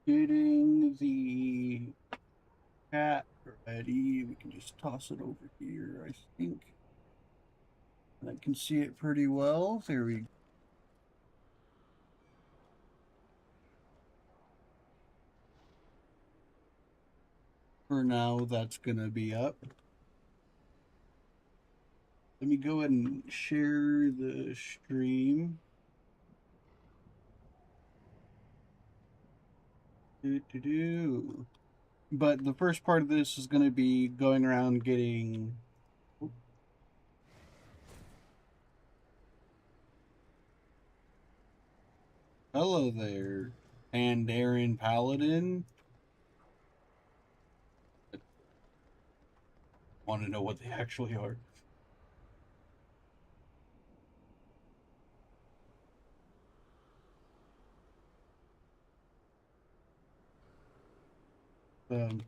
Getting the cat ready. We can just toss it over here, I think. And I can see it pretty well. There we go. For now, that's going to be up. Let me go ahead and share the stream. Do. But the first part of this is going to be going around getting. Hello there, Pandaren Paladin. I want to know what they actually are. Um,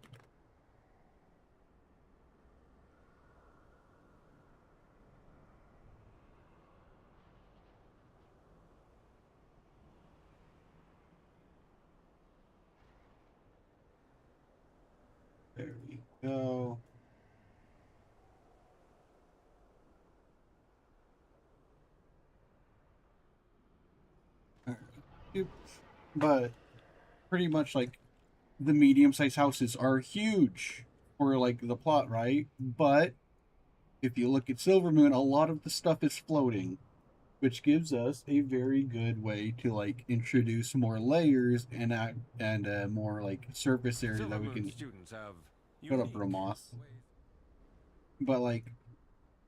there we go. But pretty much like the medium-sized houses are huge for like the plot, right? But if you look at Silver Moon, a lot of the stuff is floating, which gives us a very good way to like introduce more layers and more like surface area that we can students have put up unique Ramoth. ways. But like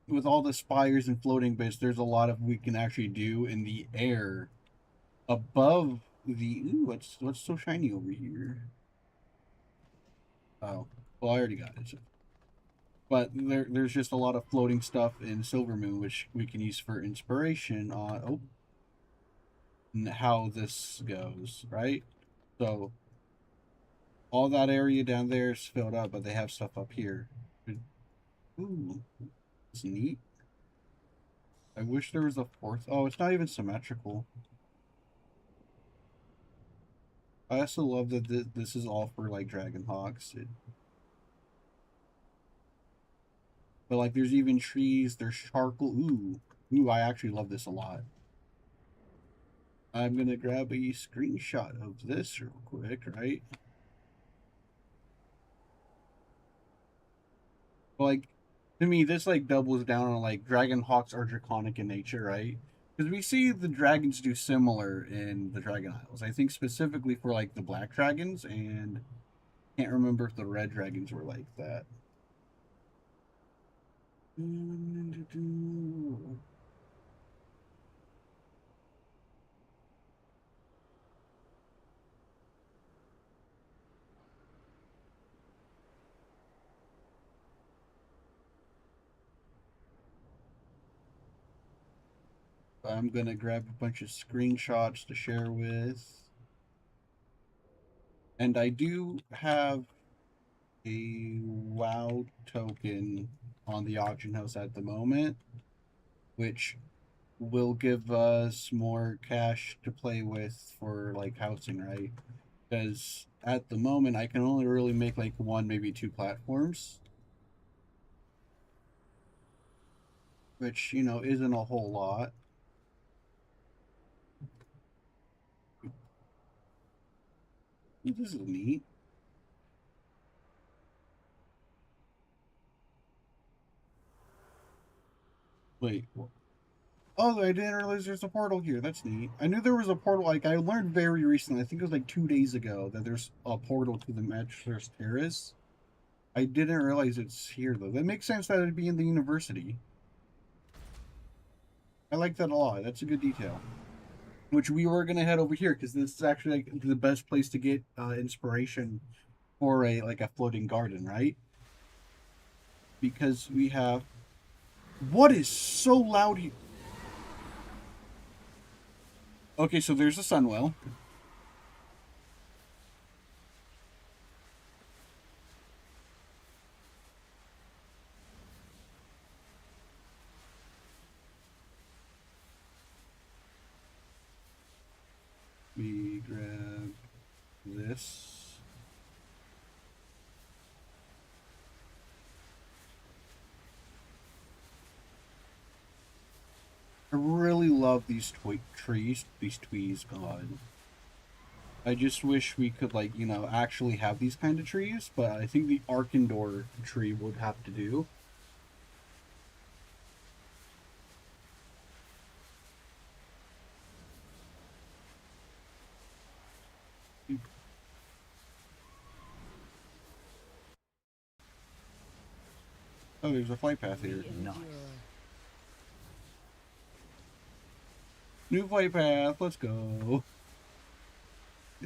with all the spires and floating bits, there's a lot of we can actually do in the air above the. Ooh, what's so shiny over here? Oh, well, I already got it. So. But there's just a lot of floating stuff in Silver Moon, which we can use for inspiration on how this goes, right? So all that area down there is filled up, but they have stuff up here. Ooh, it's neat. I wish there was a fourth. Oh, it's not even symmetrical. I also love that this is all for like Dragon Hawks. But like, there's even trees. There's charcoal. Ooh, I actually love this a lot. I'm gonna grab a screenshot of this real quick, right? But like, to me, this like doubles down on like Dragon Hawks are draconic in nature, right? Because we see the dragons do similar in the Dragon Isles. I think specifically for like the black dragons, and can't remember if the red dragons were like that. I'm gonna grab a bunch of screenshots to share with. And I do have a WoW token on the auction house at the moment, which will give us more cash to play with for like housing, right? Because at the moment I can only really make like one, maybe two platforms, which isn't a whole lot. This is neat. Wait, oh, I didn't realize there's a portal here. That's neat. I knew there was a portal. Like I learned very recently. I think it was like 2 days ago that there's a portal to the Matchless Terrace. I didn't realize it's here though. That makes sense that it'd be in the university. I like that a lot. That's a good detail. Which we were gonna head over here because this is actually like the best place to get inspiration for a floating garden, right? Because we have what is so loud here. Okay, so there's a sunwell. We grab this. this. I really love these trees. These twees, God. I just wish we could, like, actually have these kind of trees, but I think the Arkandor tree would have to do. Oh, there's a flight path here. Nice. New flight path, let's go.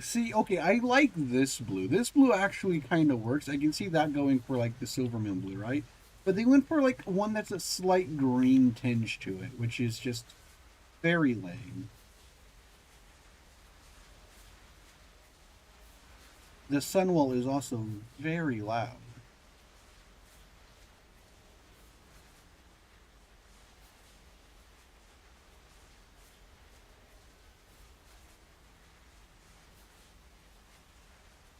See, okay, I like this blue. This blue actually kind of works. I can see that going for, like, the Silvermoon blue, right? But they went for, like, one that's a slight green tinge to it, which is just very lame. The Sunwell is also very loud.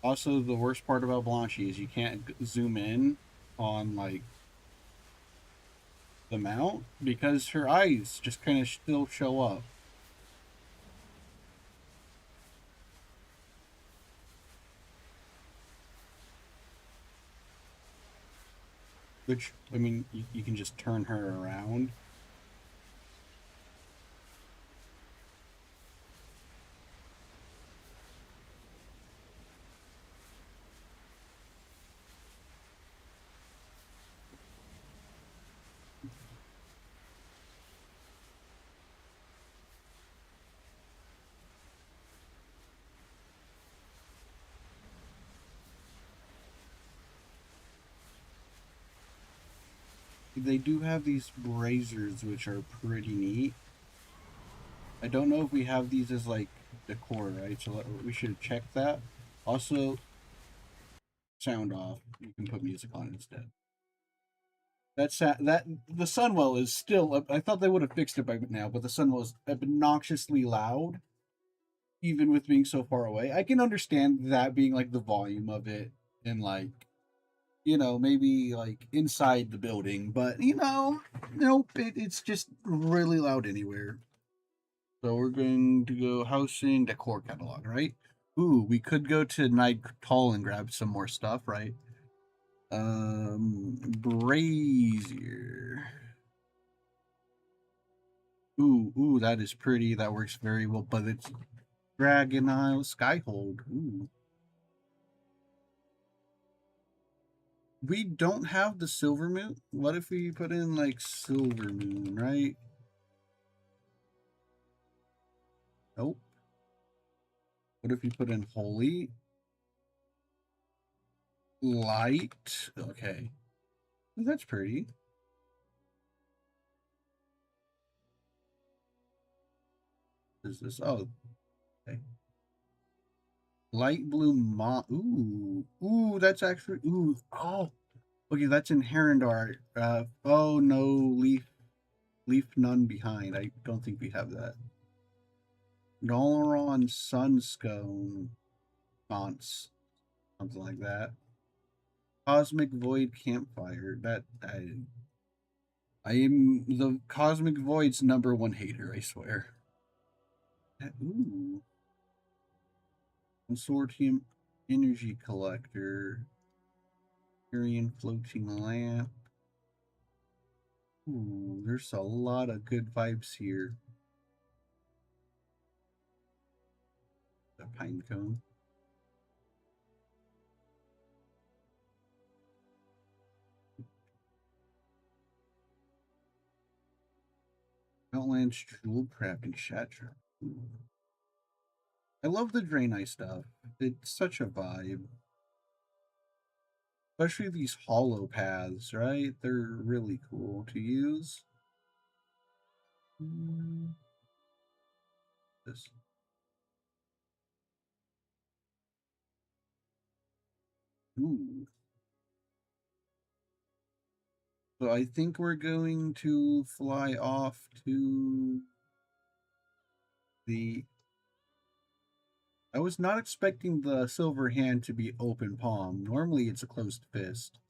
Also, the worst part about Blanchy is you can't zoom in on, like, the mount because her eyes just kind of still show up. Which, I mean, you can just turn her around. They do have these razors, which are pretty neat. I don't know if we have these as, like, decor, right? So we should check that. Also, sound off. You can put music on instead. That the Sunwell is still. I thought they would have fixed it by now, but the Sunwell is obnoxiously loud, even with being so far away. I can understand that being, like, the volume of it, and, like, maybe, like, inside the building, but nope, it's just really loud anywhere. So we're going to go housing decor catalog, right? Ooh, we could go to Night Hall and grab some more stuff, right? Brazier. Ooh, that is pretty. That works very well, but it's Dragon Isle Skyhold. Ooh. We don't have the Silvermoon. What if we put in, like, Silvermoon, right? Nope. What if we put in Holy? Light. Okay. That's pretty. Is this? Oh, okay. Light blue ooh, that's actually, oh, okay, that's in Herondar. Oh no, leaf none behind. I don't think we have that. Dolaron Sunscone fonts, something like that. Cosmic Void Campfire. I am the Cosmic Void's #1 hater, I swear. Ooh. Consortium Energy Collector. Syrian Floating Lamp. Ooh, there's a lot of good vibes here. The pine cone. Outlands Jewel Crab and Shatra. I love the Draenei stuff. It's such a vibe. Especially these hollow paths, right? They're really cool to use. This. Ooh. So I think we're going to fly off to the I was not expecting the silver hand to be open palm. Normally it's a closed fist.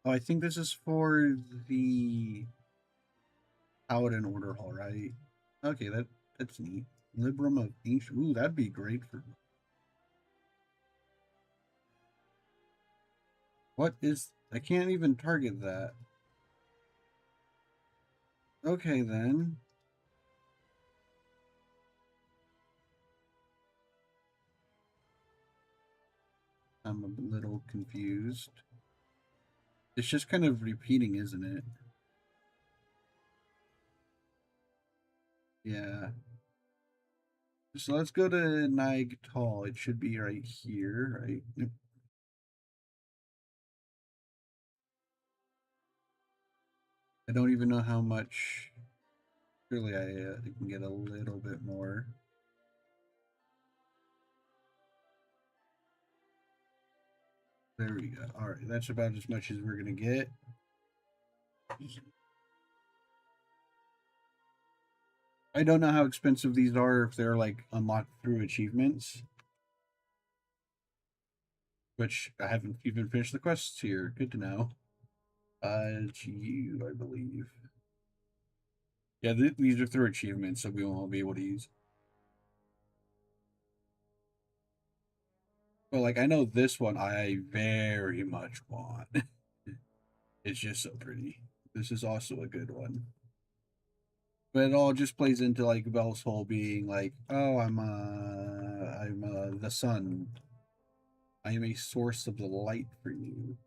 Oh, I think this is for the Paladin Order Hall, right? Okay, that's neat. Librum of Ancient. Ooh, that'd be great for. What is? I can't even target that. Okay then. I'm a little confused. It's just kind of repeating, isn't it? Yeah. So let's go to Nagtal. It should be right here, right? Yep. I don't even know how much. Surely I can get a little bit more. There we go. All right, that's about as much as we're gonna get. I don't know how expensive these are if they're like unlocked through achievements, which I haven't even finished the quests here. Good to know. It's you, I believe. Yeah, these are through achievements, so we won't be able to use. But like, I know this one I very much want. It's just so pretty. This is also a good one. But it all just plays into like Belle's whole being like, oh, I'm the sun. I am a source of the light for you.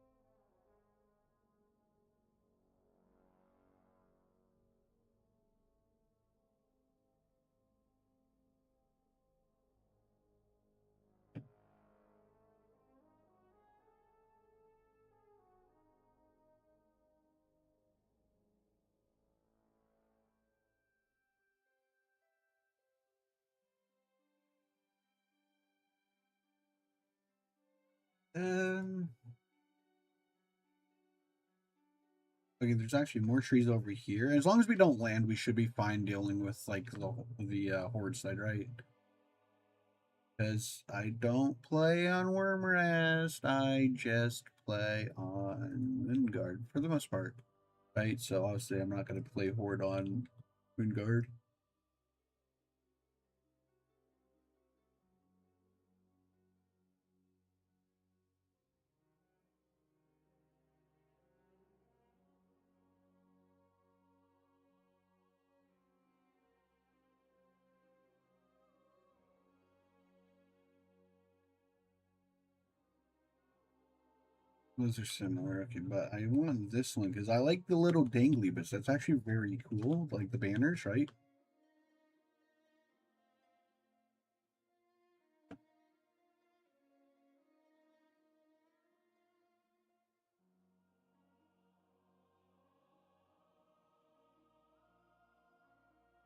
Um, okay, there's actually more trees over here. As long as we don't land, we should be fine dealing with like the horde side, right? Because I don't play on Wormrest, I just play on Wingard for the most part, right? So obviously, I'm not going to play horde on Wingard. Those are similar, okay, but I want this one because I like the little dangly bits. That's actually very cool, like the banners, right?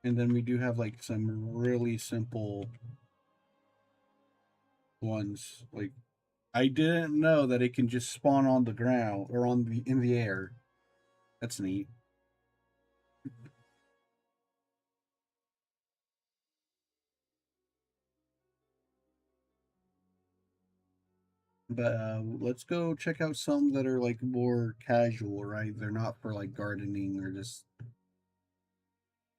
And then we do have like some really simple ones. Like I didn't know that it can just spawn on the ground or on the in the air. That's neat. But let's go check out some that are like more casual, right? They're not for like gardening or just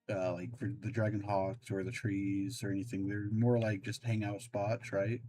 like for the dragon hawks or the trees or anything. They're more like just hangout spots, right?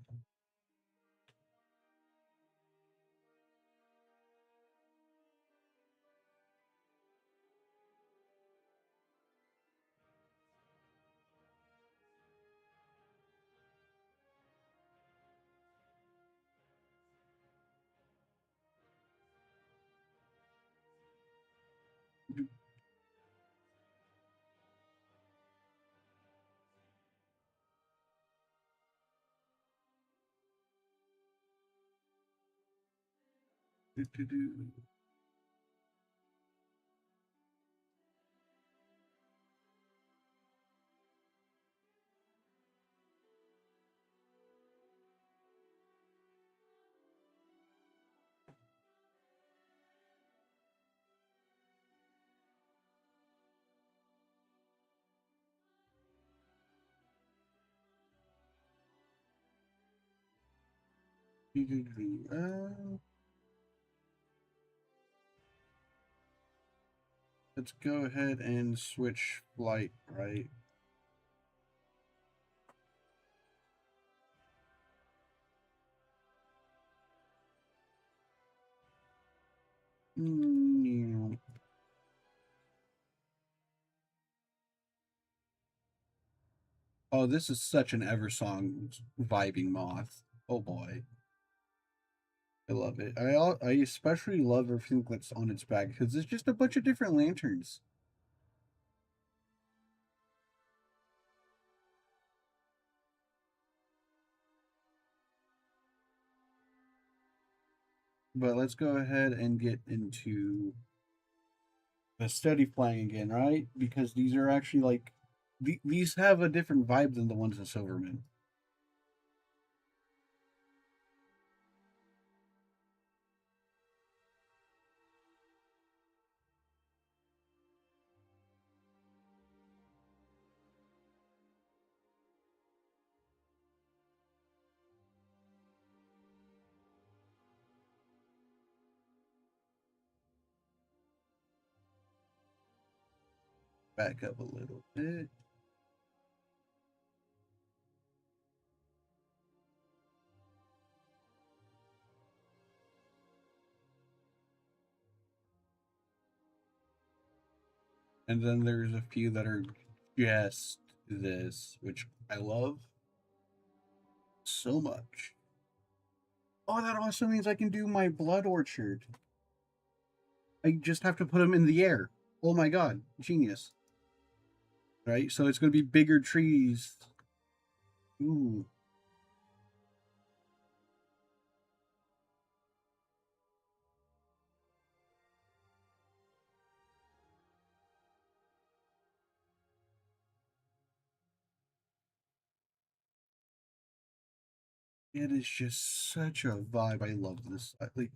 Let's go ahead and switch flight, right? Mm. Oh, this is such an Eversong vibing moth. Oh boy, I love it. I especially love everything that's on its back because it's just a bunch of different lanterns. But let's go ahead and get into the steady flying again, right? Because these are actually like these have a different vibe than the ones in Silverman. Back up a little bit. And then there's a few that are just this, which I love so much. Oh, that also means I can do my blood orchard. I just have to put them in the air. Oh my god, genius. Right? So it's going to be bigger trees. Ooh. It is just such a vibe. I love this. Like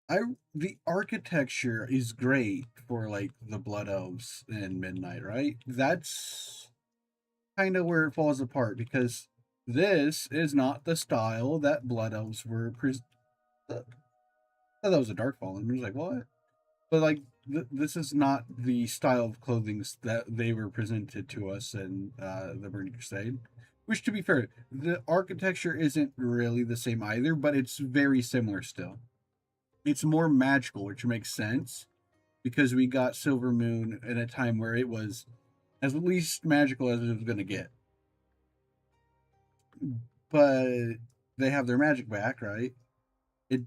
I the architecture is great for like the Blood Elves and Midnight, right? That's kind of where it falls apart because this is not the style that Blood Elves were. I thought that was a Darkfall, and I was like, what? But like, this is not the style of clothing that they were presented to us in the Burning Crusade. Which, to be fair, the architecture isn't really the same either, but it's very similar still. It's more magical, which makes sense because we got Silver Moon at a time where it was as least magical as it was going to get. But they have their magic back, right? It,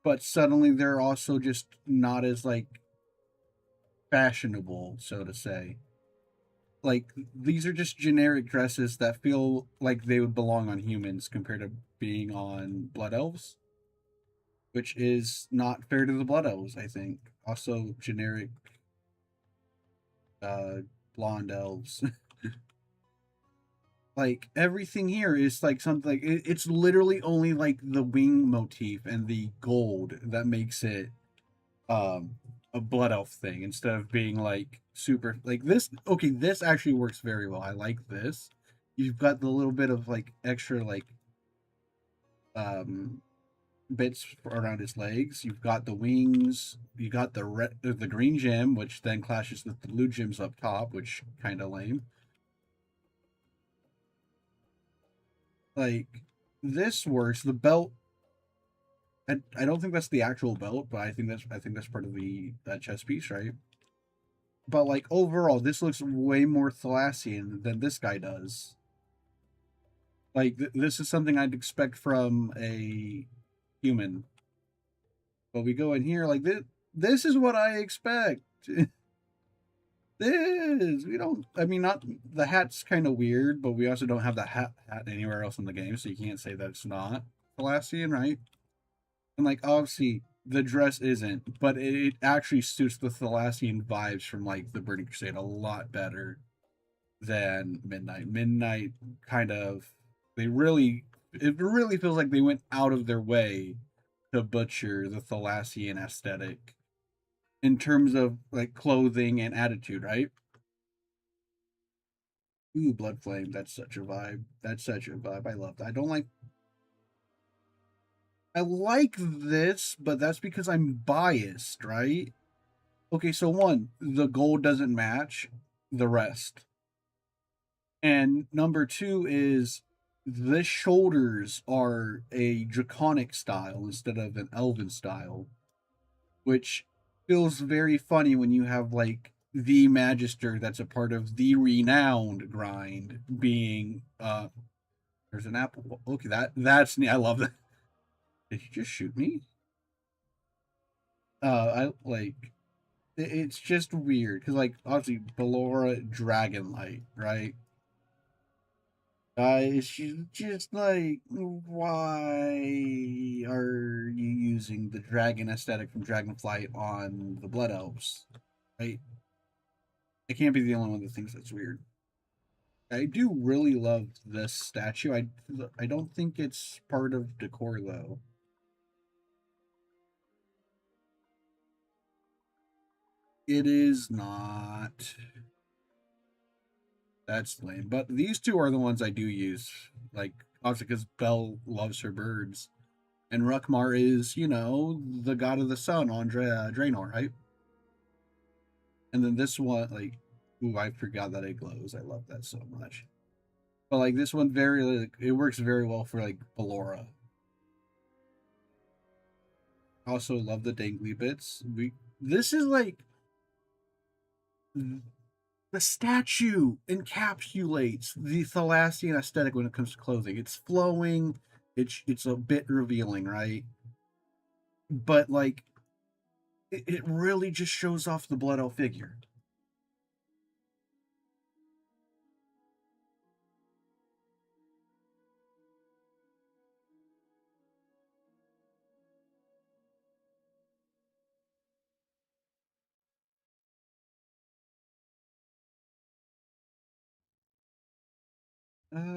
but suddenly they're also just not as like fashionable, so to say. Like these are just generic dresses that feel like they would belong on humans compared to being on blood elves, which is not fair to the blood elves, I think. Also generic uh blonde elves. Like everything here is like something like it's literally only like the wing motif and the gold that makes it um a blood elf thing instead of being like super like this. Okay, this actually works very well. I like this. You've got the little bit of like extra like um bits around his legs. You've got the wings. You got the green gem, which then clashes with the blue gems up top, which kind of lame. Like this works. The belt. I don't think that's the actual belt, but I think that's part of the chest piece, right? But like overall, this looks way more Thalassian than this guy does. Like this is something I'd expect from a human. But we go in here like this. This is what I expect. This we don't. I mean, not the hat's kind of weird, but we also don't have that hat anywhere else in the game, so you can't say that it's not Thalassian, right? And like obviously the dress isn't, but it actually suits the Thalassian vibes from like the Burning Crusade a lot better than Midnight. Midnight kind of they really it really feels like they went out of their way to butcher the Thalassian aesthetic in terms of like clothing and attitude, right? Ooh, Blood Flame, that's such a vibe. That's such a vibe. I love that. I don't like I like this, but that's because I'm biased, right? Okay, so one, the gold doesn't match the rest. And number two is the shoulders are a draconic style instead of an elven style, which feels very funny when you have like the magister that's a part of the renowned grind being there's an apple. Okay, that's neat. I love that. Did you just shoot me? I like it's just weird because like obviously Ballora Dragonlight, right? She's just like, why are you using the dragon aesthetic from Dragonflight on the Blood Elves? Right? It can't be the only one that thinks that's weird. I do really love this statue. I don't think it's part of decor though. It is not. That's lame. But these two are the ones I do use. Like obviously because Belle loves her birds. And Rukmar is, the god of the sun on Draenor, right? And then this one, like, ooh, I forgot that it glows. I love that so much. But like this one, very like, it works very well for like Ballora. Also love the dangly bits. This is like the statue encapsulates the Thalassian aesthetic when it comes to clothing. It's flowing. It's a bit revealing, right? But like it really just shows off the Blood Elf figure.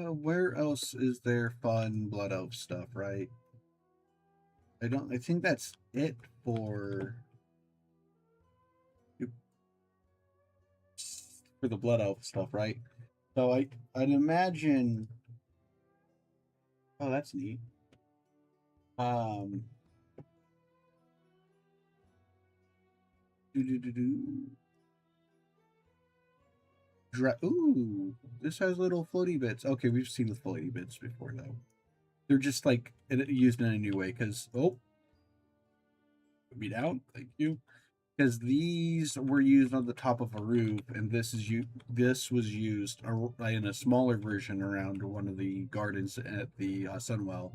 Where else is there fun Blood Elf stuff, right? I think that's it for the Blood Elf stuff, right? So I'd imagine. Oh, that's neat. Um, do. Ooh, this has little floaty bits. Okay, we've seen the floaty bits before though. They're just like used in a new way. Cause put me down. Thank you. Because these were used on the top of a roof, and This was used in a smaller version around one of the gardens at the Sunwell,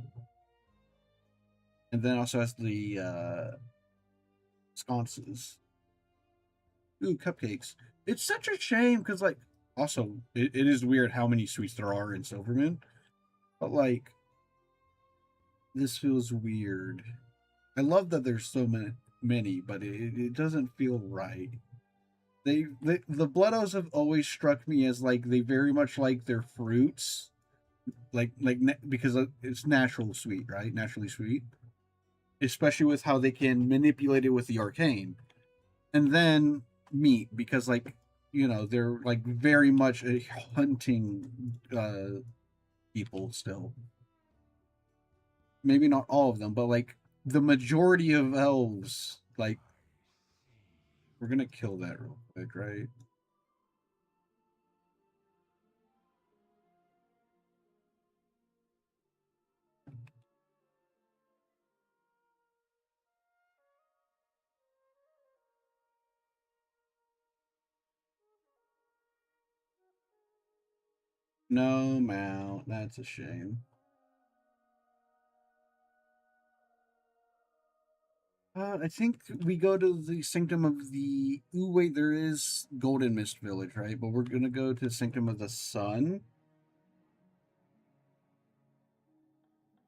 and then also has the sconces. Ooh, cupcakes. It's such a shame because, like, also it is weird how many sweets there are in Silvermoon, but like this feels weird. I love that there's so many, but it doesn't feel right. The Bloodos have always struck me as like they very much like their fruits, because it's natural sweet, right? Naturally sweet, especially with how they can manipulate it with the arcane, and then meat because they're like very much a hunting people still. Maybe not all of them, but like the majority of elves, like we're gonna kill that real quick, right? No mount. That's a shame. I think we go to the Sanctum of the. Ooh, wait, there is Golden Mist Village, right? But we're gonna go to Sanctum of the Sun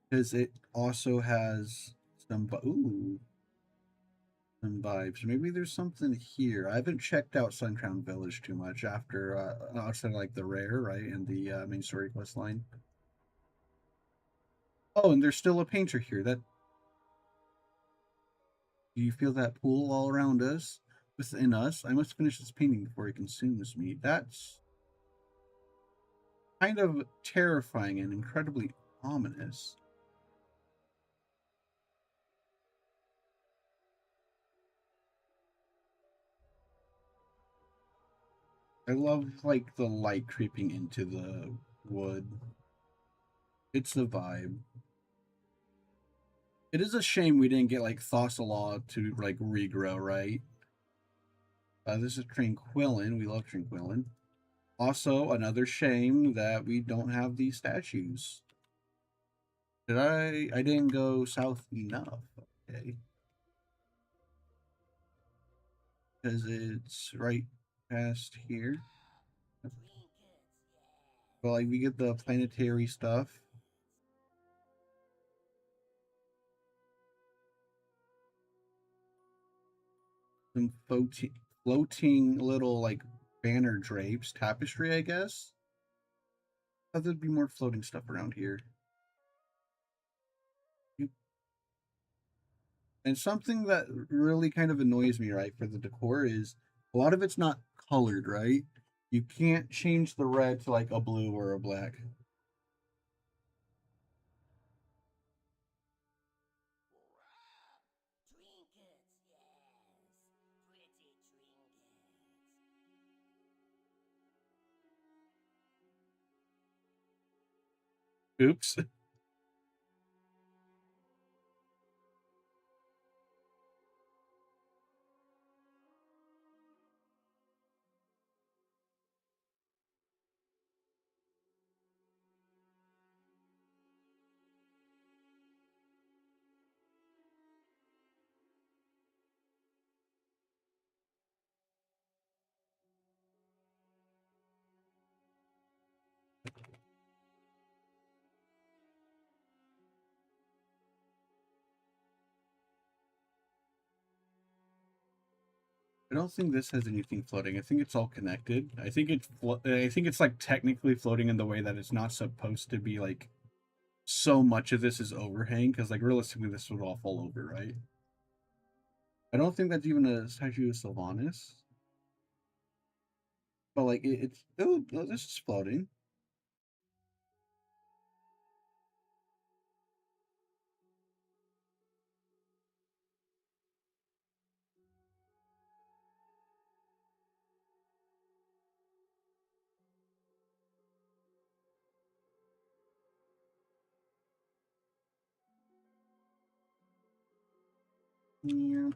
because it also has some vibes. Maybe there's something here. I haven't checked out Suncrown Village too much after outside like the rare, right, and the main story quest line. Oh, and there's still a painter here. Do you feel that pull all around us, within us? I must finish this painting before it consumes me. That's kind of terrifying and incredibly ominous. I love like the light creeping into the wood. It's the vibe. It is a shame we didn't get like Thossalon to like regrow, right? This is Tranquillin. We love Tranquillin. Also, another shame that we don't have these statues. Did I? I didn't go south enough. Okay, because it's right past here. But like we get the planetary stuff. Some floating little like banner drapes, tapestry, I guess. Thought there'd be more floating stuff around here. And something that really kind of annoys me, right, for the decor is a lot of it's not colored, right? You can't change the red to like a blue or a black. Oops. I don't think this has anything floating. I think it's all connected. I think it's like technically floating in the way that it's not supposed to be like so much of this is overhang because like realistically this would all fall over, right? I don't think that's even a statue of Sylvanas, but like it's oh, this is floating. Yeah.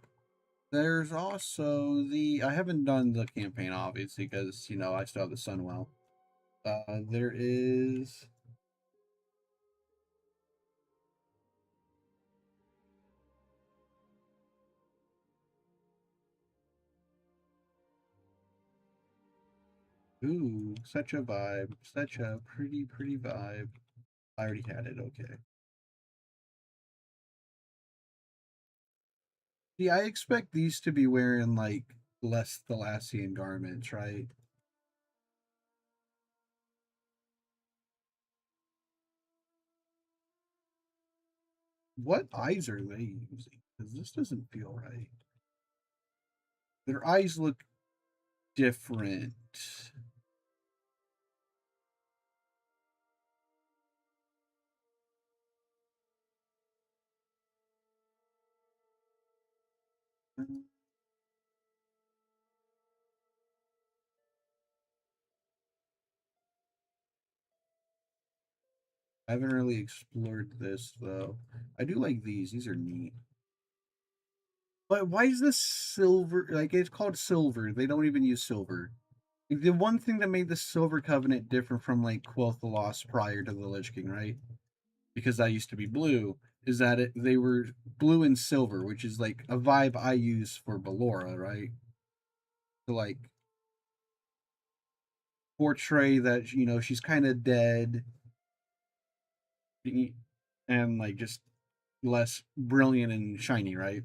There's also I haven't done the campaign obviously because you know I still have the Sunwell. There is ooh, such a vibe, such a pretty vibe. I already had it. Okay. See, I expect these to be wearing like less Thalassian garments, right? What eyes are they using? Because this doesn't feel right. Their eyes look different. I haven't really explored this though. I do like these. These are neat. But why is this silver? Like it's called silver. They don't even use silver. Like, the one thing that made the Silver Covenant different from like Quel'Tha the Lost prior to the Lich King, right? Because that used to be blue, is that they were blue and silver, which is like a vibe I use for Ballora, right? To like portray that you know she's kind of dead and like just less brilliant and shiny, right?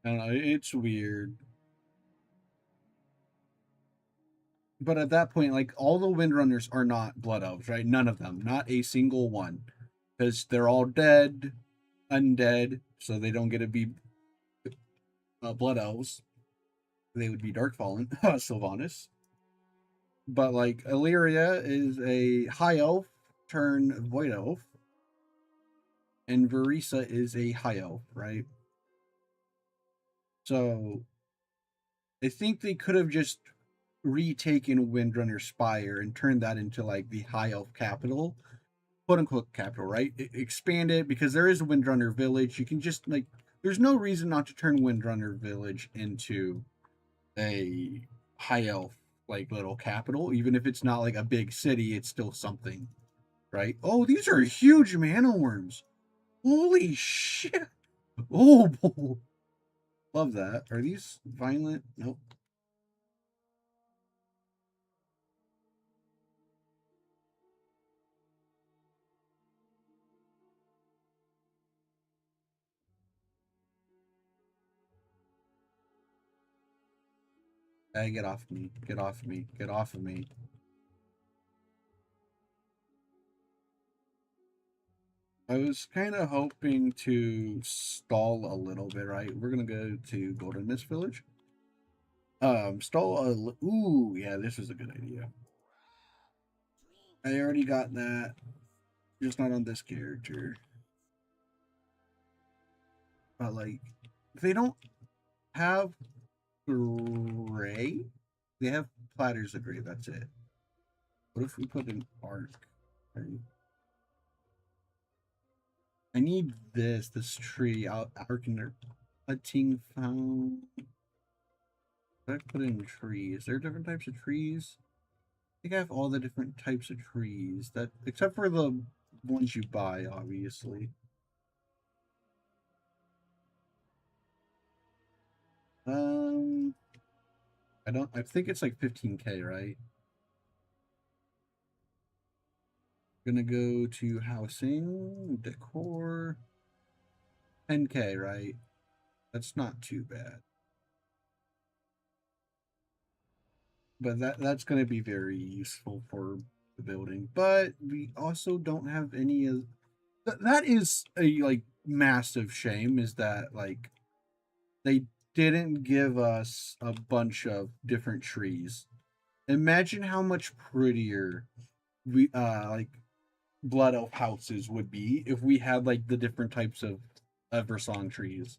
I don't know. It's weird. But at that point, like all the Windrunners are not blood elves, right? None of them, not a single one, because they're all dead, undead, so they don't get to be blood elves. They would be Darkfallen, Sylvanas. But like Illyria is a high elf turn void elf, and Verisa is a high elf, right? So I think they could have just retaken Windrunner Spire and turned that into like the high elf capital, quote unquote capital, right? Expand it because there is a Windrunner Village. You can just like, there's no reason not to turn Windrunner Village into a high elf like little capital, even if it's not like a big city, it's still something, right? Oh, these are huge mana worms. Holy shit. Oh, love that. Are these violent? Nope. Hey, get off me. Get off me. Get off of me. I was kind of hoping to stall a little bit, right? We're gonna go to Golden Mist Village. Stall a ooh, yeah, this is a good idea. I already got that, just not on this character. But like, they don't have gray. They have platters of gray. That's it. What if we put an arc? Right? I need this tree. Arc in there. Hunting found. What I put in trees? There are different types of trees. I think I have all the different types of trees that, except for the ones you buy, obviously. Um, I don't. I think it's like 15K, right? Gonna go to housing decor. 10K, right? That's not too bad. But that's going to be very useful for the building. But we also don't have any of that is a like massive shame is that like they didn't give us a bunch of different trees. Imagine how much prettier we like blood elf houses would be if we had like the different types of Eversong trees.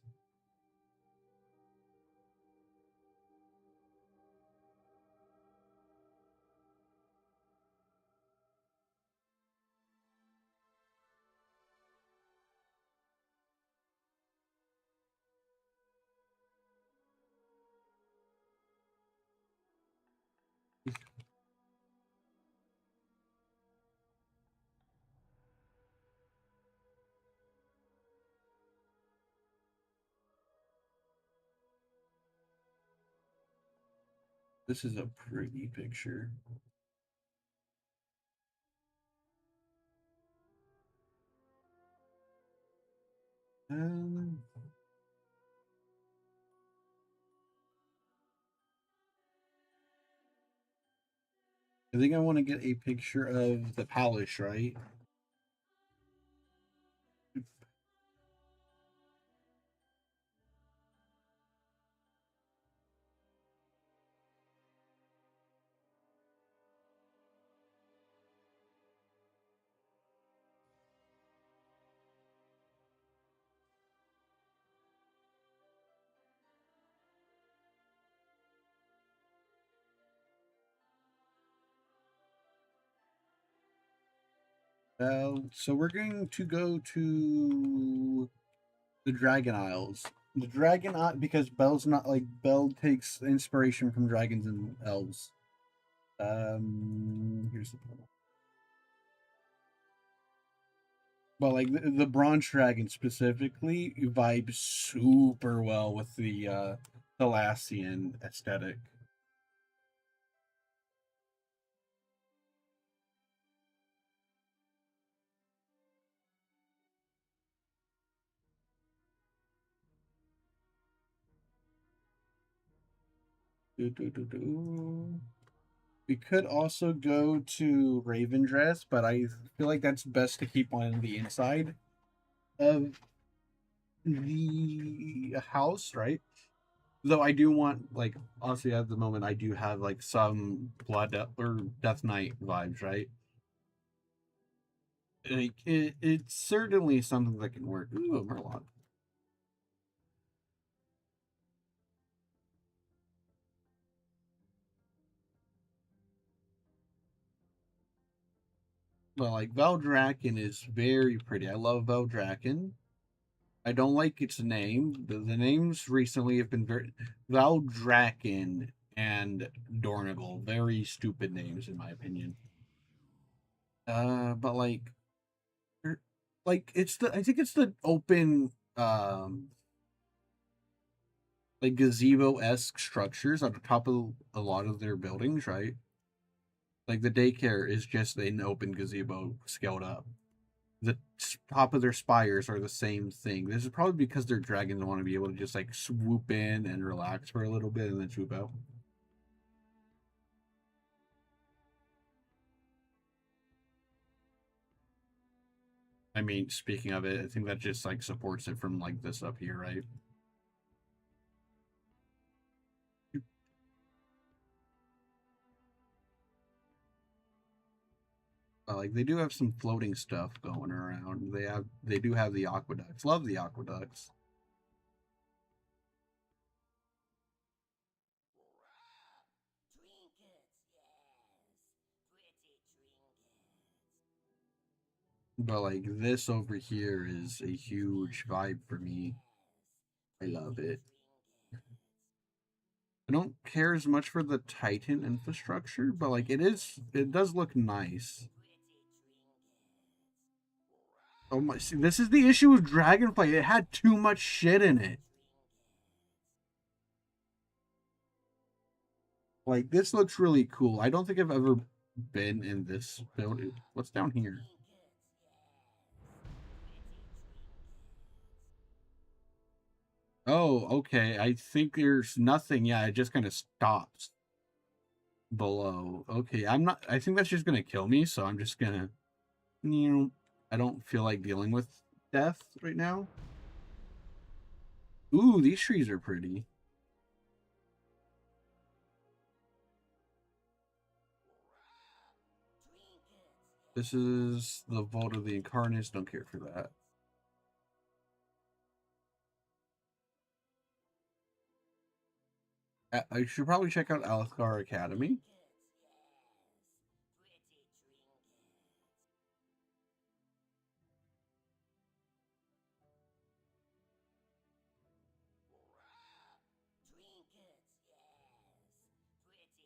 This is a pretty picture. Um, I think I want to get a picture of the palace, right? So we're going to go to the Dragon Isles. The Dragon Isle because Belle's not like Belle takes inspiration from dragons and elves. Here's the problem. But like the bronze dragon specifically vibes super well with the Thalassian aesthetic. Do, do, do, do. We could also go to Raven Dress, but I feel like that's best to keep on the inside of the house, right? Though I do want, like, honestly, at the moment, I do have like some or Death Knight vibes, right? Like, it's certainly something that can work. Ooh, a Murloc. But like Valdraken is very pretty. I love Valdraken. I don't like its name. The names recently have been very Valdraken and Dornigal. Very stupid names in my opinion. But like it's the I think it's the open like gazebo esque structures on the top of a lot of their buildings, right? Like the daycare is just an open gazebo scaled up. The top of their spires are the same thing. This is probably because their dragons want to be able to just like swoop in and relax for a little bit and then swoop out. I mean, speaking of it, I think that just like supports it from like this up here, right? Like they do have some floating stuff going around. They do have the aqueducts. Love the aqueducts. But like this over here is a huge vibe for me. I love it. I don't care as much for the Titan infrastructure, but like it does look nice. Oh my, see, this is the issue with Dragonflight. It had too much shit in it. Like this looks really cool. I don't think I've ever been in this building. What's down here? Oh, okay. I think there's nothing. Yeah, it just kind of stops below. Okay, I'm not. I think that's just gonna kill me. So I'm just gonna. You know, I don't feel like dealing with death right now. Ooh, these trees are pretty. This is the Vault of the Incarnates. Don't care for that. I should probably check out Althgar Academy.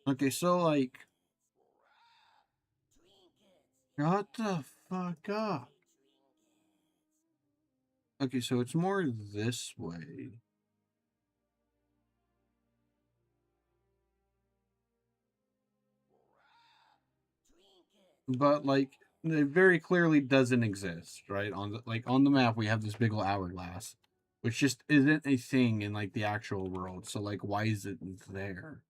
Okay, so like, shut the fuck up. Okay, so it's more this way. But like, it very clearly doesn't exist, right? On the map, we have this big old hourglass, which just isn't a thing in like the actual world. So like, why is it there?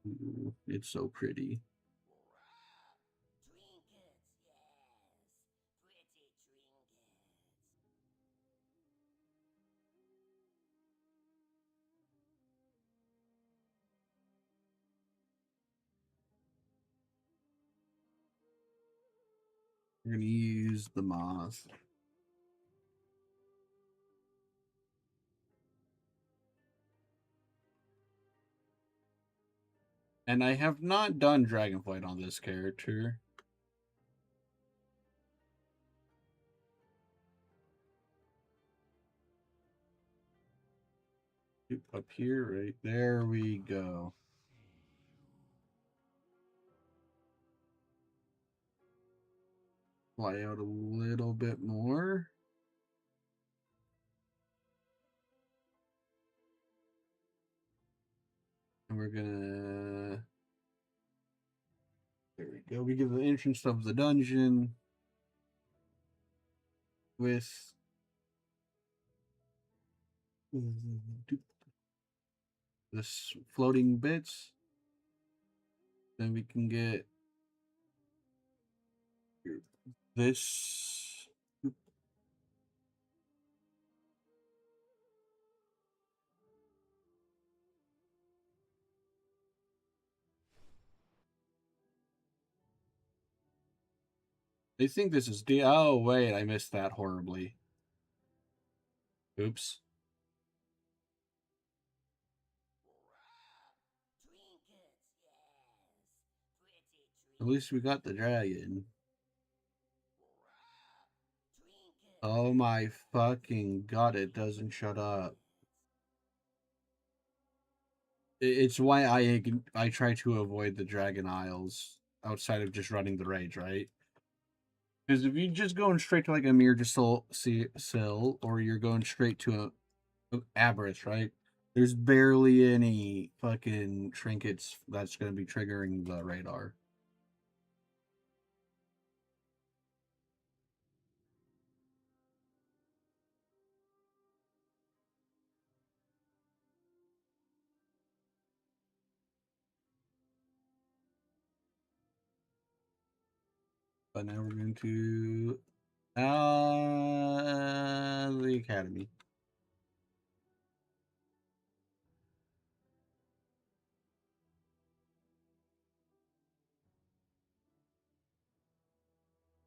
Ooh, it's so pretty. We're gonna use the moth. And I have not done Dragonflight on this character. Up here, right there we go. Fly out a little bit more. And we're gonna. There we go. We give the entrance of the dungeon with. this floating bits. Then we can get this. I think this is the. Oh wait, I missed that horribly. Oops. At least we got the dragon. Oh my fucking god! It doesn't shut up. It's why I try to avoid the Dragon Isles outside of just running the raids, right? Because if you're just going straight to like a mere sill, or you're going straight to a Aberrus, right? There's barely any fucking trinkets that's going to be triggering the radar. But now we're going to the academy.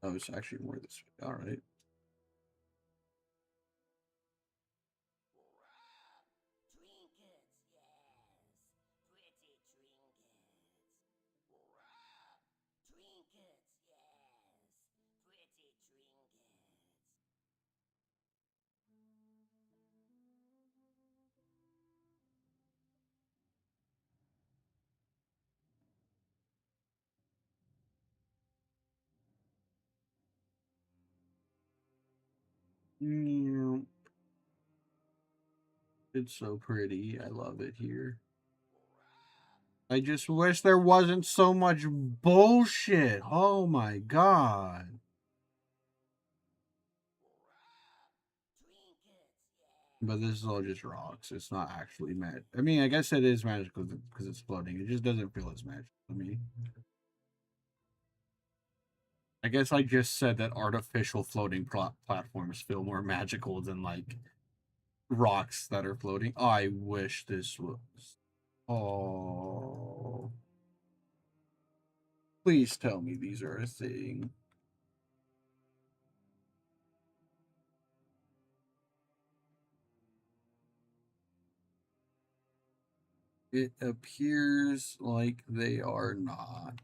Oh, it's actually more this way. All right. It's so pretty. I love it here. I just wish there wasn't so much bullshit. Oh my god. But this is all just rocks. It's not actually magic. I mean, I guess it is magical because it's floating. It just doesn't feel as magical to me. I guess I just said that artificial floating platforms feel more magical than like rocks that are floating. I wish this was. Oh. Please tell me these are a thing. It appears like they are not.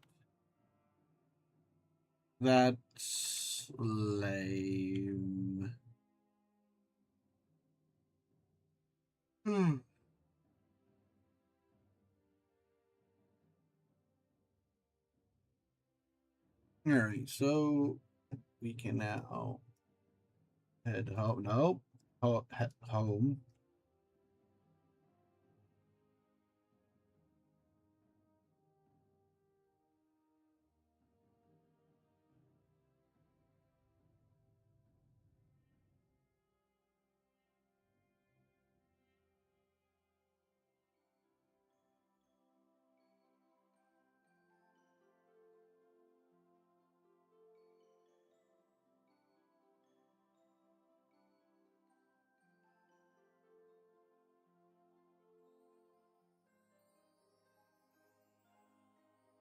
That's lame. All right, so we can now head home. Nope. Head home.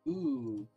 Ooh.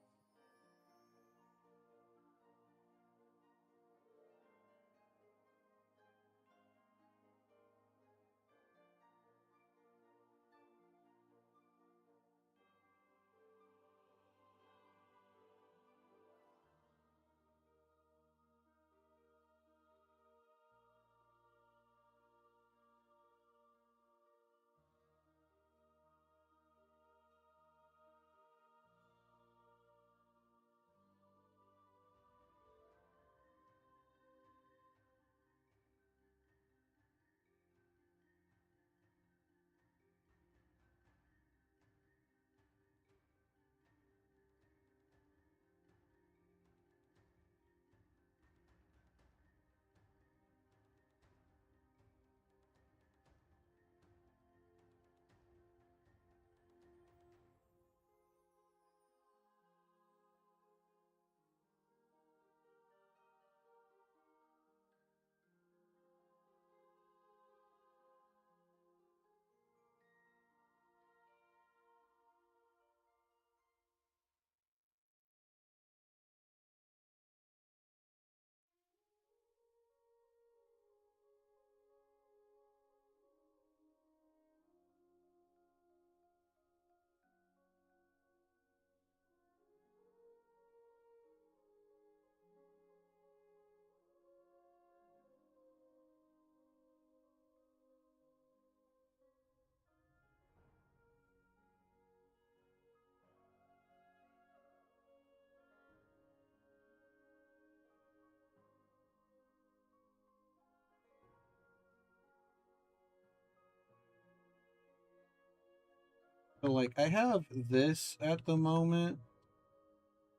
So like I have this at the moment,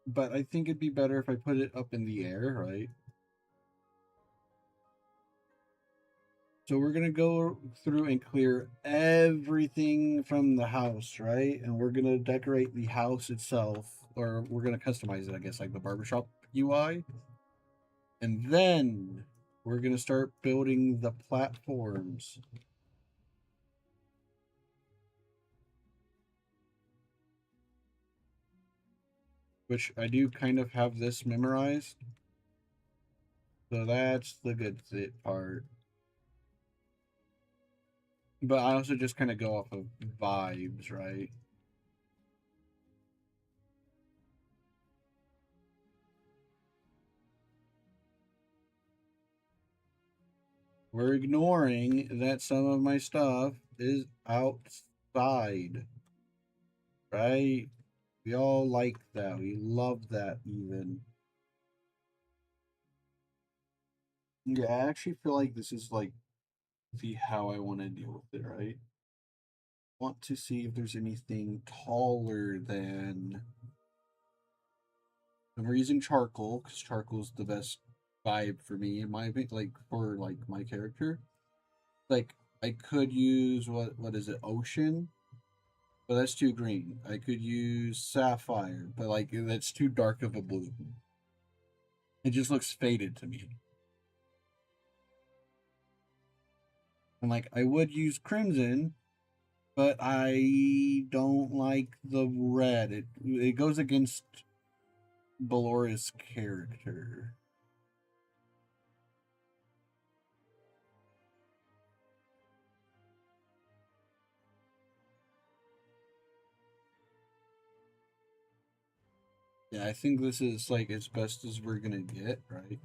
but I think it'd be better if I put it up in the air, right? So we're gonna go through and clear everything from the house, right? And we're gonna decorate the house itself, or we're gonna customize it, I guess, like the barbershop UI. And then we're gonna start building the platforms. Which I do kind of have this memorized. So that's the good part. But I also just kind of go off of vibes, right? We're ignoring that some of my stuff is outside, right? We all like that. We love that, even. Yeah, I actually feel like this is like the how I want to deal with it, right? Want to see if there's anything taller than. And we're using charcoal because charcoal's the best vibe for me, in my opinion. Like for like my character, like I could use what is it, ocean, but that's too green. I could use sapphire, but like that's too dark of a blue. It just looks faded to me. And like I would use crimson, but I don't like the red. It goes against Balora's character. Yeah, I think this is like as best as we're gonna get, right?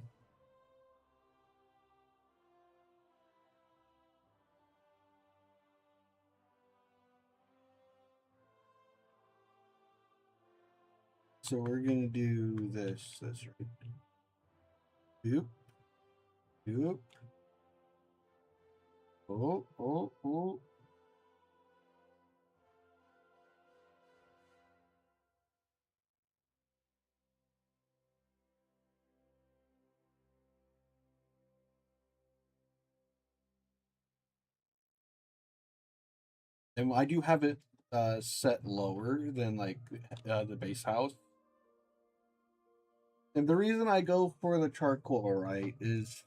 So we're gonna do this. That's right. Oop, oop. Oh, oh, oh. And I do have it set lower than like the base house. And the reason I go for the charcoal, right, is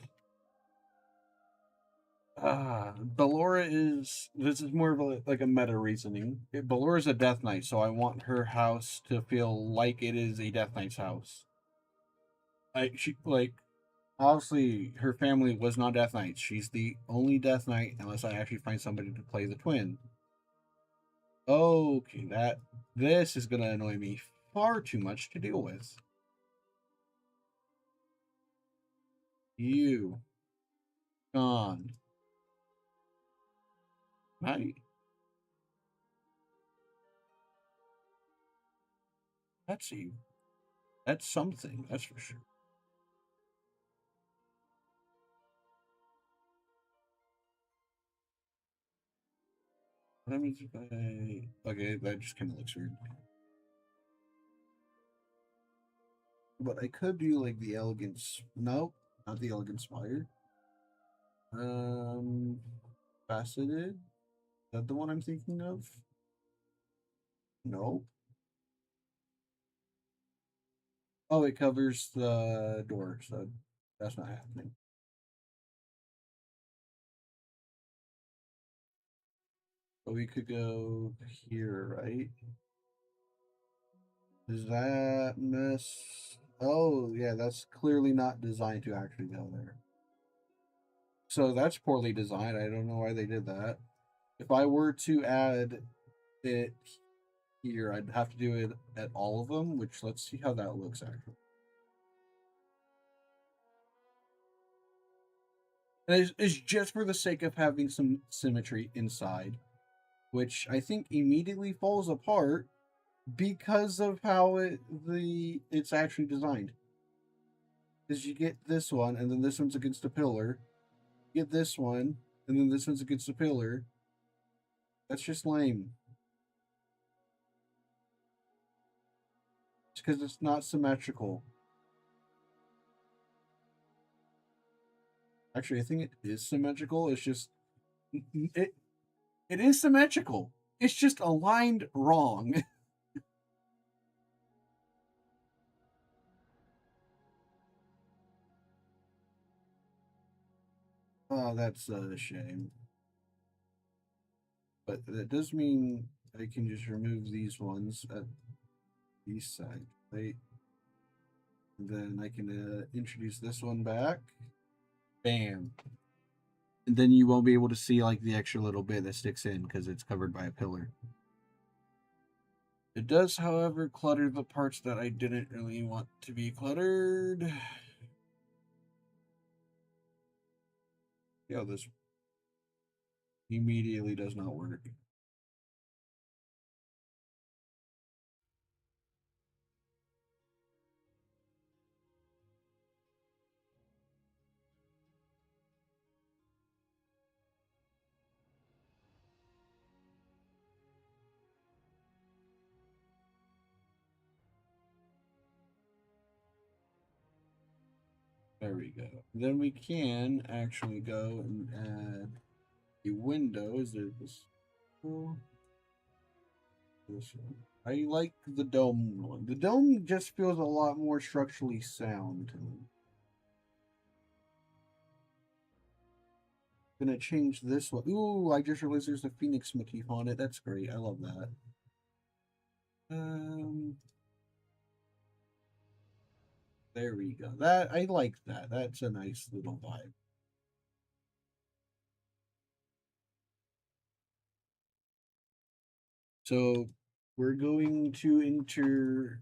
Ballora is this is more of like a meta reasoning. Ballora is a Death Knight, so I want her house to feel like it is a Death Knight's house. She like obviously her family was not Death Knights. She's the only Death Knight unless I actually find somebody to play the twin. Okay, this is gonna annoy me far too much to deal with. You gone. Right. That's you. That's something, that's for sure. What happens if I okay, that just kinda looks weird. But I could do like the elegance. Nope, not the elegant spire. Um faceted. Is that the one I'm thinking of? No. Oh, it covers the door, so that's not happening. But we could go here, right? Does that mess? Oh, yeah, that's clearly not designed to actually go there. So that's poorly designed. I don't know why they did that. If I were to add it here, I'd have to do it at all of them, which let's see how that looks actually. And it's just for the sake of having some symmetry inside, which I think immediately falls apart because of how it's actually designed. Because you get this one, and then this one's against a pillar. You get this one, and then this one's against a pillar. That's just lame. because it's not symmetrical. Actually, I think it is symmetrical. It's just it it is symmetrical. It's just aligned wrong. Oh, that's a shame. But that does mean I can just remove these ones at these sides, right? And then I can introduce this one back. Bam. And then you won't be able to see like the extra little bit that sticks in because it's covered by a pillar. It does, however, clutter the parts that I didn't really want to be cluttered. Yeah, this immediately does not work. There we go. Then we can actually go and add a window. Is there this? Oh, this one. I like the dome one. The dome just feels a lot more structurally sound to me. Gonna change this one. Ooh, I just realized there's a phoenix motif on it. That's great. I love that. Um, there we go. That I like that. That's a nice little vibe. So we're going to enter.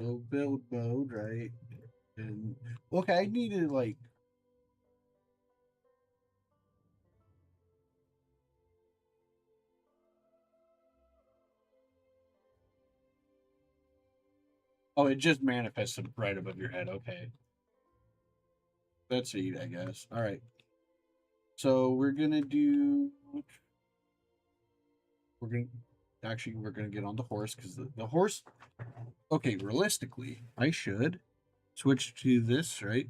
So build mode, right? And okay, I need to like. Oh, it just manifests right above your head. Okay, that's neat, I guess. All right. So we're gonna do. We're gonna actually we're gonna get on the horse because the horse. Okay, realistically, I should switch to this, right?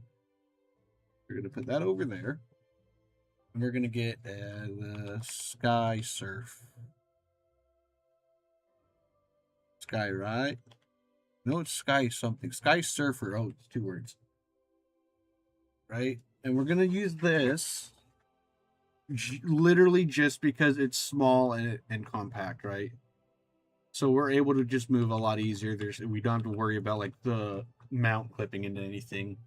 We're gonna put that over there, and we're gonna get the sky surf. Sky, right? No, it's sky something. Sky surfer. Oh, it's two words, right? And we're gonna use this literally just because it's small and compact, right? So we're able to just move a lot easier. We don't have to worry about like the mount clipping into anything.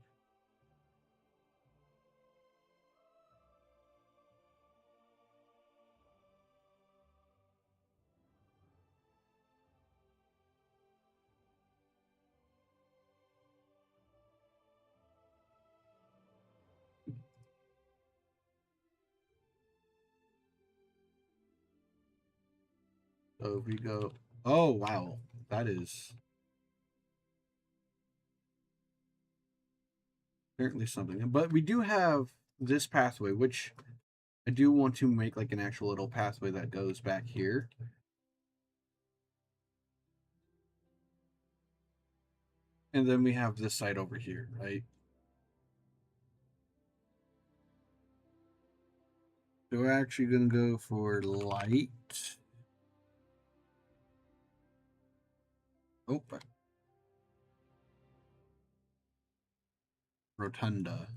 So if we go, oh wow, that is apparently something. But we do have this pathway, which I do want to make like an actual little pathway that goes back here. And then we have this side over here, right? So we're actually going to go for light. Oh, rotunda.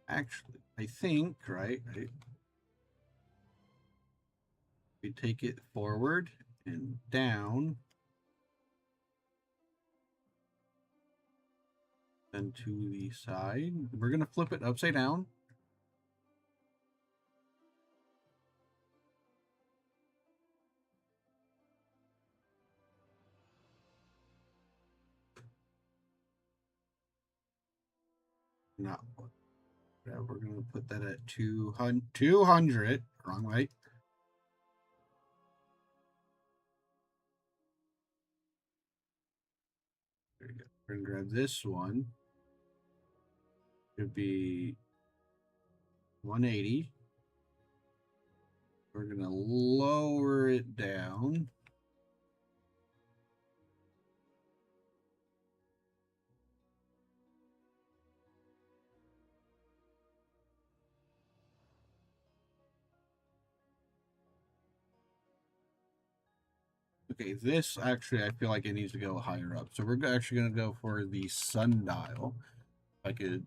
Actually, I think, right? We take it forward and down and to the side. We're going to flip it upside down. No, we're gonna put that at 200. Wrong way. There you go. We're gonna grab this one. It'd be 180. We're gonna lower it down. Okay, this actually, I feel like it needs to go higher up. So we're actually going to go for the sundial. If I could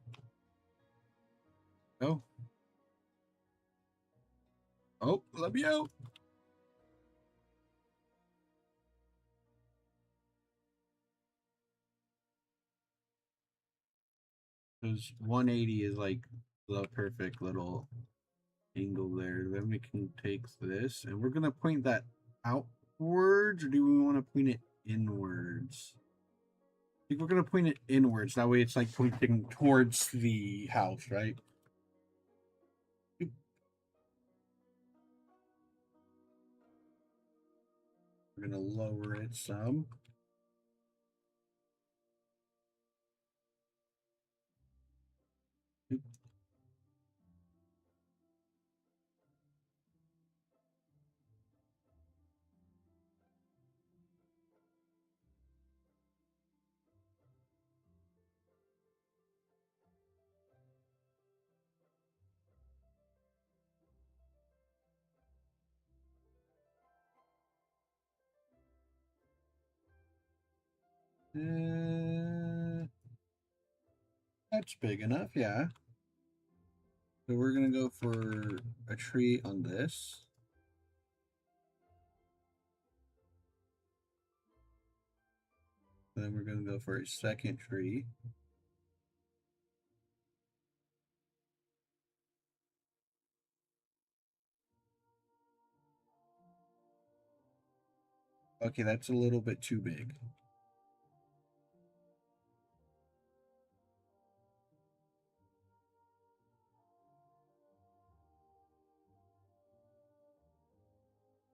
go. Oh, let me out. Because 180 is like the perfect little angle there. Then we can take this and we're going to point that outwards, or do we want to point it inwards? I think we're going to point it inwards. That way it's like pointing towards the house, right? We're going to lower it some. That's big enough, yeah. So we're gonna go for a tree on this. Then we're gonna go for a second tree. Okay, that's a little bit too big.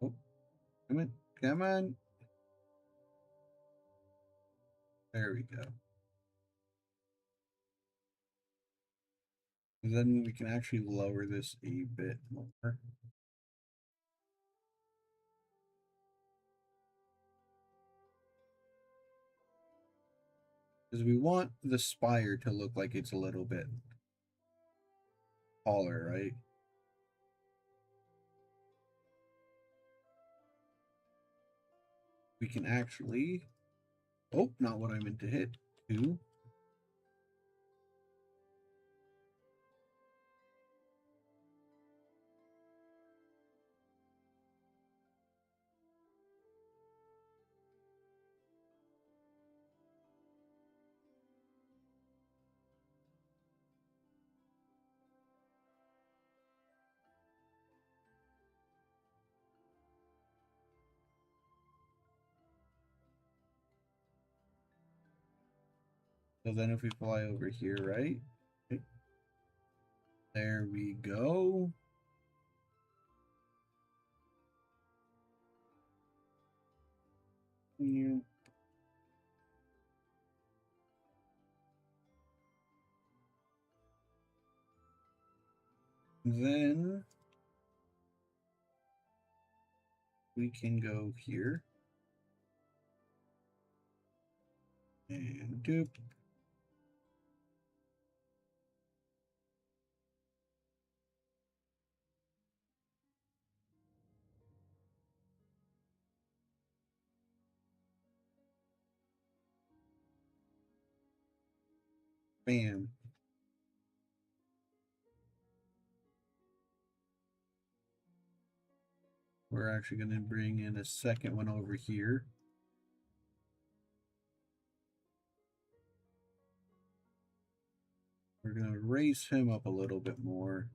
Oh, come on, come on. There we go. And then we can actually lower this a bit more. Because we want the spire to look like it's a little bit taller, right? We can actually, oh, not what I meant to hit, 2. So then if we fly over here, right? Okay. There we go. Yeah. Then we can go here and doop. Bam. We're actually going to bring in a second one over here. We're going to raise him up a little bit more.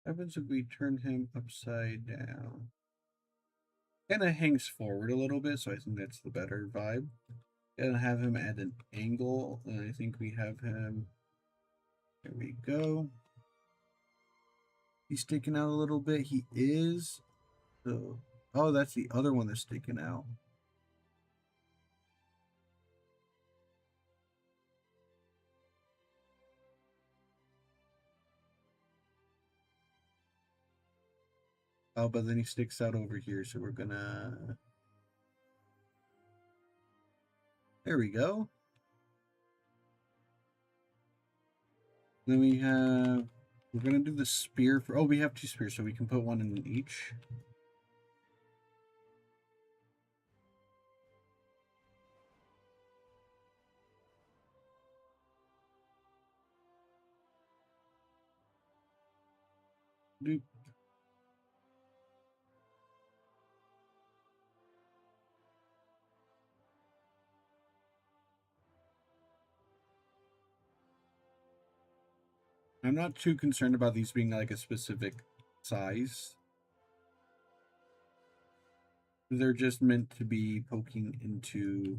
What happens if we turn him upside down? Kind of hangs forward a little bit, so I think that's the better vibe. And have him at an angle, and I think we have him. There we go. He's sticking out a little bit. He is. So, oh, that's the other one that's sticking out. Oh, but then he sticks out over here, so we're gonna. There we go. Then we have. We're gonna do the spear for. Oh, we have 2 spears, so we can put one in each. Doop. I'm not too concerned about these being like a specific size. They're just meant to be poking into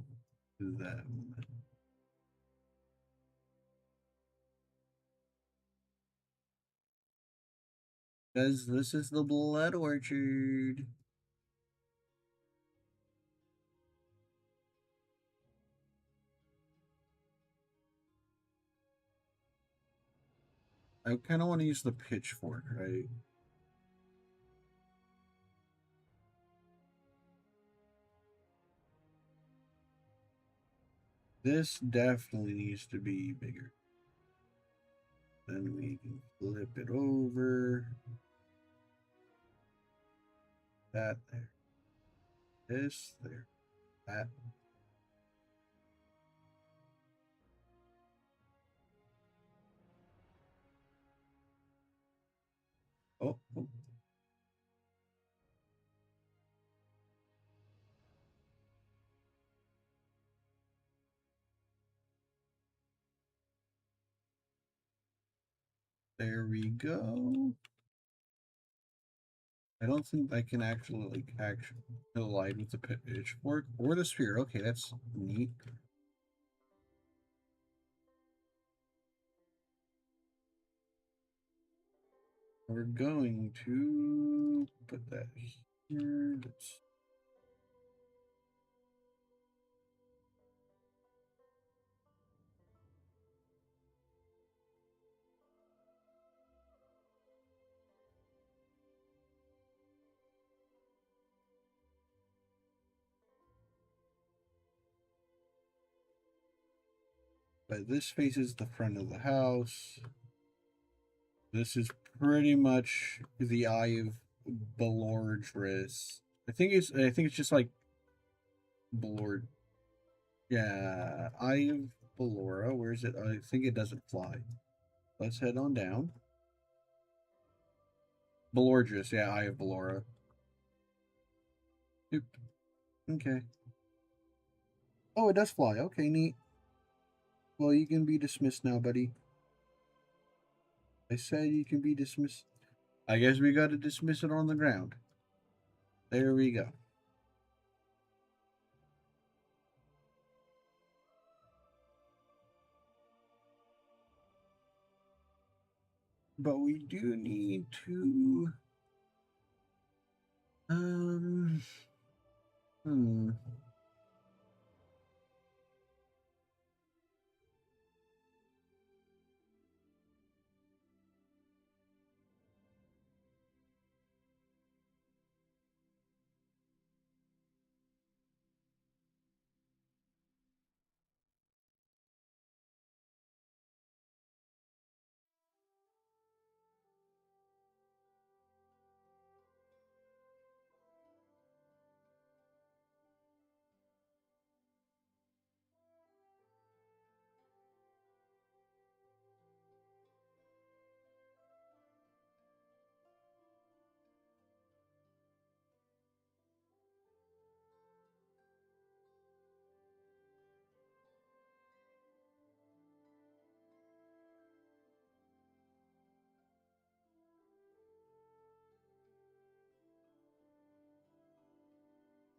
them. Because this is the blood orchard. I kind of want to use the pitchfork, right? This definitely needs to be bigger. Then we can flip it over. That there. This there. That. Oh, oh. There we go. I don't think I can actually collide with the pitchfork or the spear. Okay, that's neat. We're going to put that here. But this faces the front of the house. This is pretty much the Eye of Belordris. I think it's just like Belord. Yeah, Eye of Belora. Where is it? I think it doesn't fly. Let's head on down. Belordris, yeah, Eye of Belora. Oop. Okay. Oh, it does fly. Okay, neat. Well, you can be dismissed now, buddy. I said you can be dismissed. I guess we got to dismiss it on the ground. There we go. But we do need to hmm.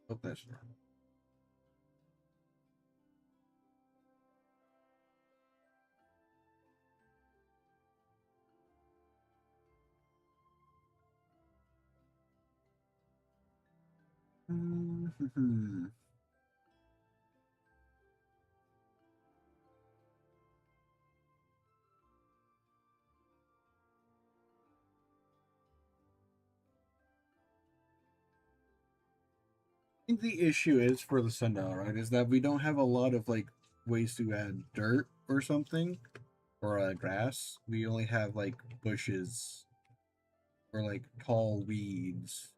Oh, that's wrong. Think the issue is for the sundial, right? Is that we don't have a lot of like ways to add dirt or something or grass. We only have like bushes or like tall weeds.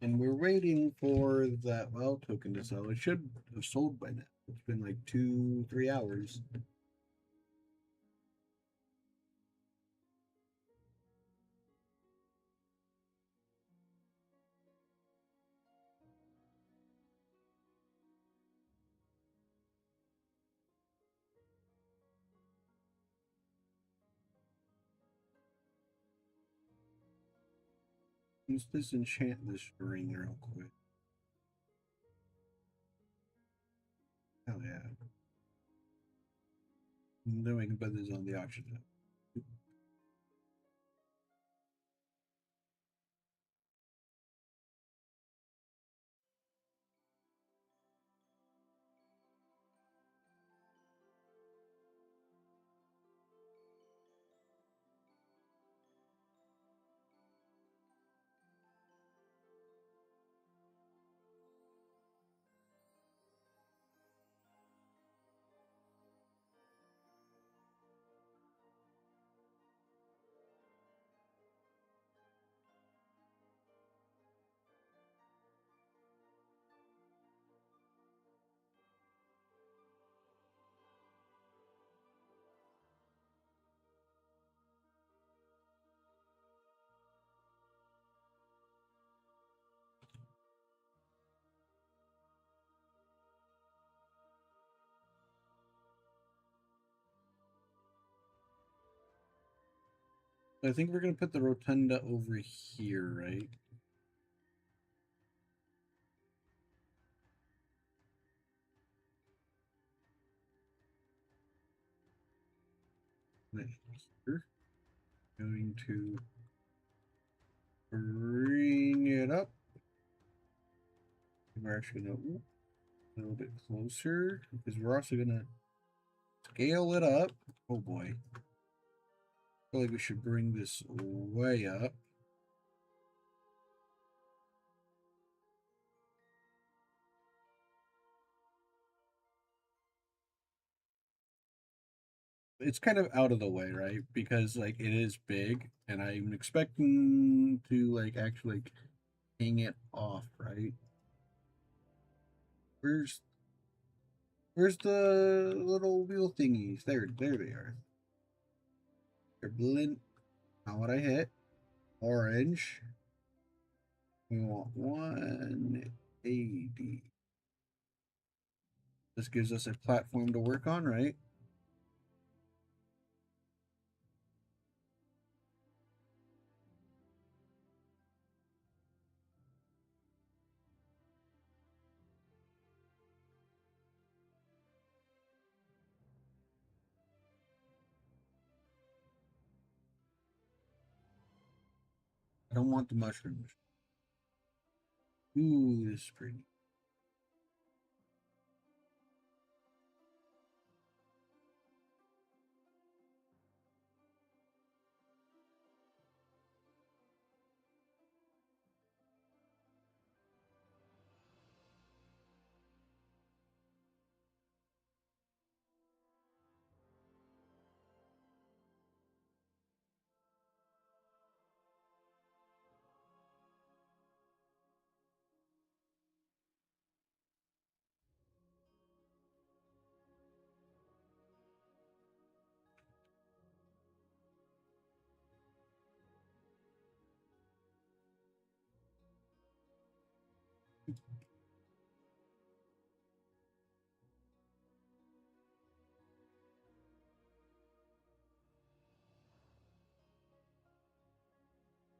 And we're waiting for that WoW token to sell. It should have sold by now. It's been like 2, 3 hours. Let's disenchant this ring real quick. Hell yeah. And then we can put this on the auction house. I think we're gonna put the rotunda over here, right? Right here. Going to bring it up. We're actually gonna a little bit closer because we're also gonna scale it up. Oh boy. I feel like we should bring this way up. It's kind of out of the way, right? Because like it is big and I'm expecting to like actually like, hang it off, right? Where's where's the little wheel thingies? There they are. They're blend. Not what I hit. Orange. We want 180. This gives us a platform to work on, right? I don't want the mushrooms. Ooh, this is pretty.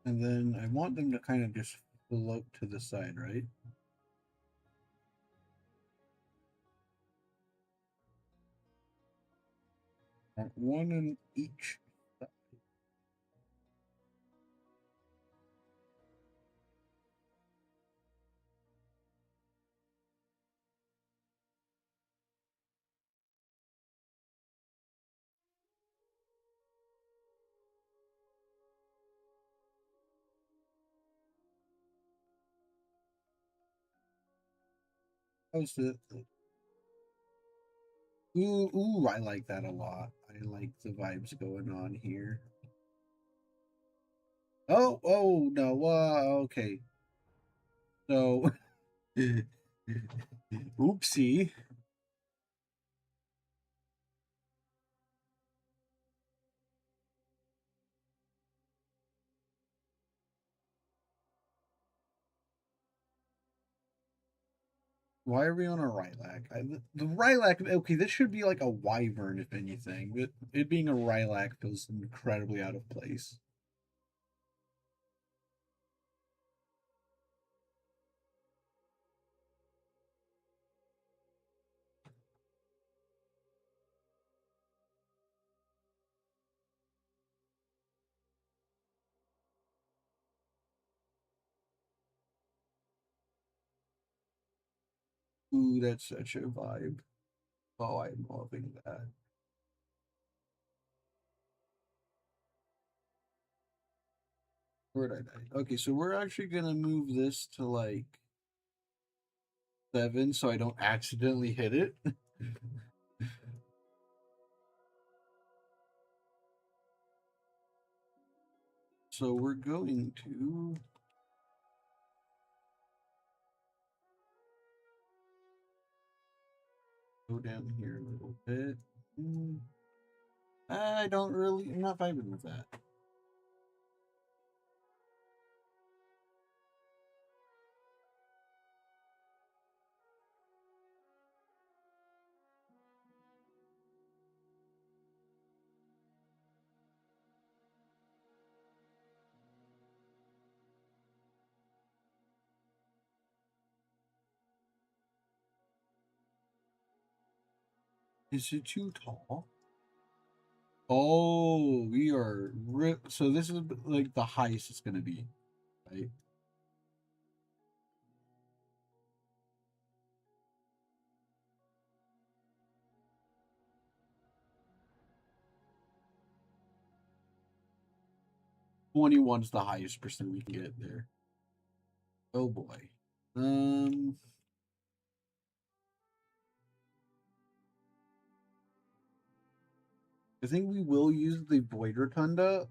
And then I want them to kind of just float to the side, right? One in each. How's the ooh, I like that a lot. I like the vibes going on here. Oh no, okay. So oopsie. Why are we on a Rylac? The Rylac, okay, this should be like a Wyvern, if anything. But it being a Rylac feels incredibly out of place. Ooh, that's such a vibe. Oh, I'm loving that. Where did I die? Okay, so we're actually gonna move this to like 7 so I don't accidentally hit it. So we're going to go down here a little bit. I don't really, I'm not vibing with that. Is it too tall? Oh, we are so this is like the highest it's gonna be, right? 21 is the highest percent we can get there. Oh boy. Um, I think we will use the Void Rotunda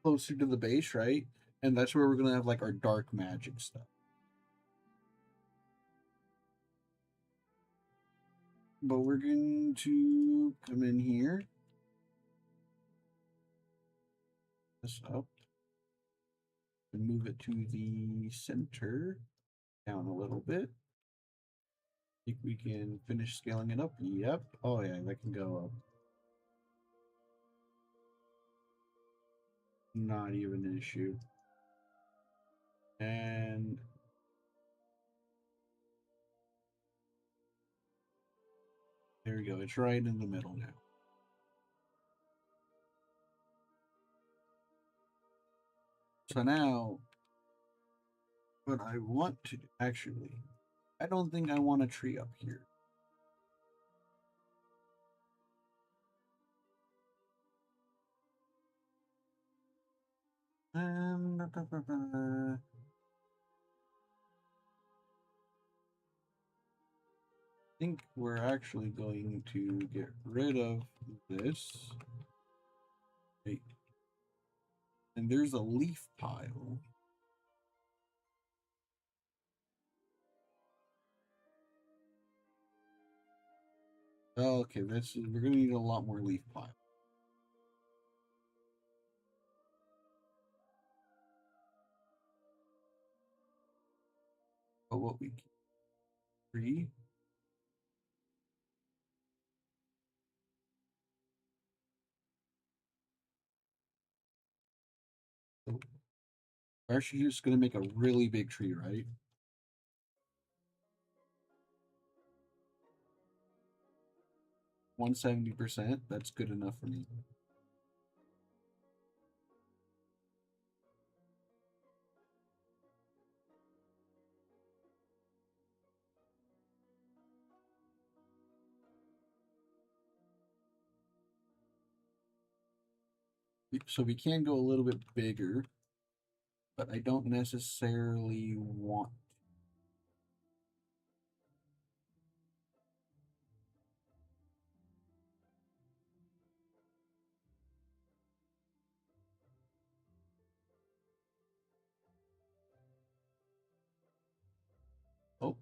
closer to the base, right? And that's where we're gonna have like our dark magic stuff. But we're going to come in here, this up, and move it to the center, down a little bit. Think we can finish scaling it up? Yep. Oh yeah, that can go up. Not even an issue. And there we go. It's right in the middle now. So now, what I want to do, actually, I don't think I want a tree up here. I think we're actually going to get rid of this. Right. And there's a leaf pile. Okay, we're gonna need a lot more leaf pile. But what we can tree. We're actually just going to make a really big tree, right? 170%. That's good enough for me. So we can go a little bit bigger, but I don't necessarily want. Oh,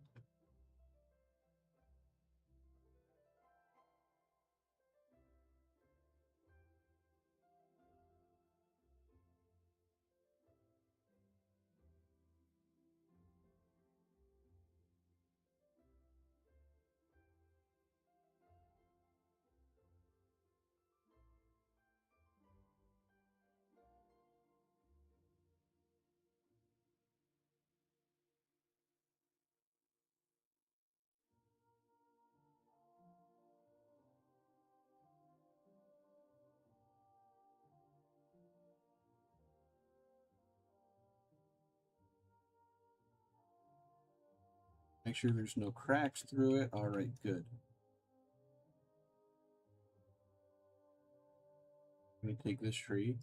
make sure there's no cracks through it. All right, good. Let me take this tree.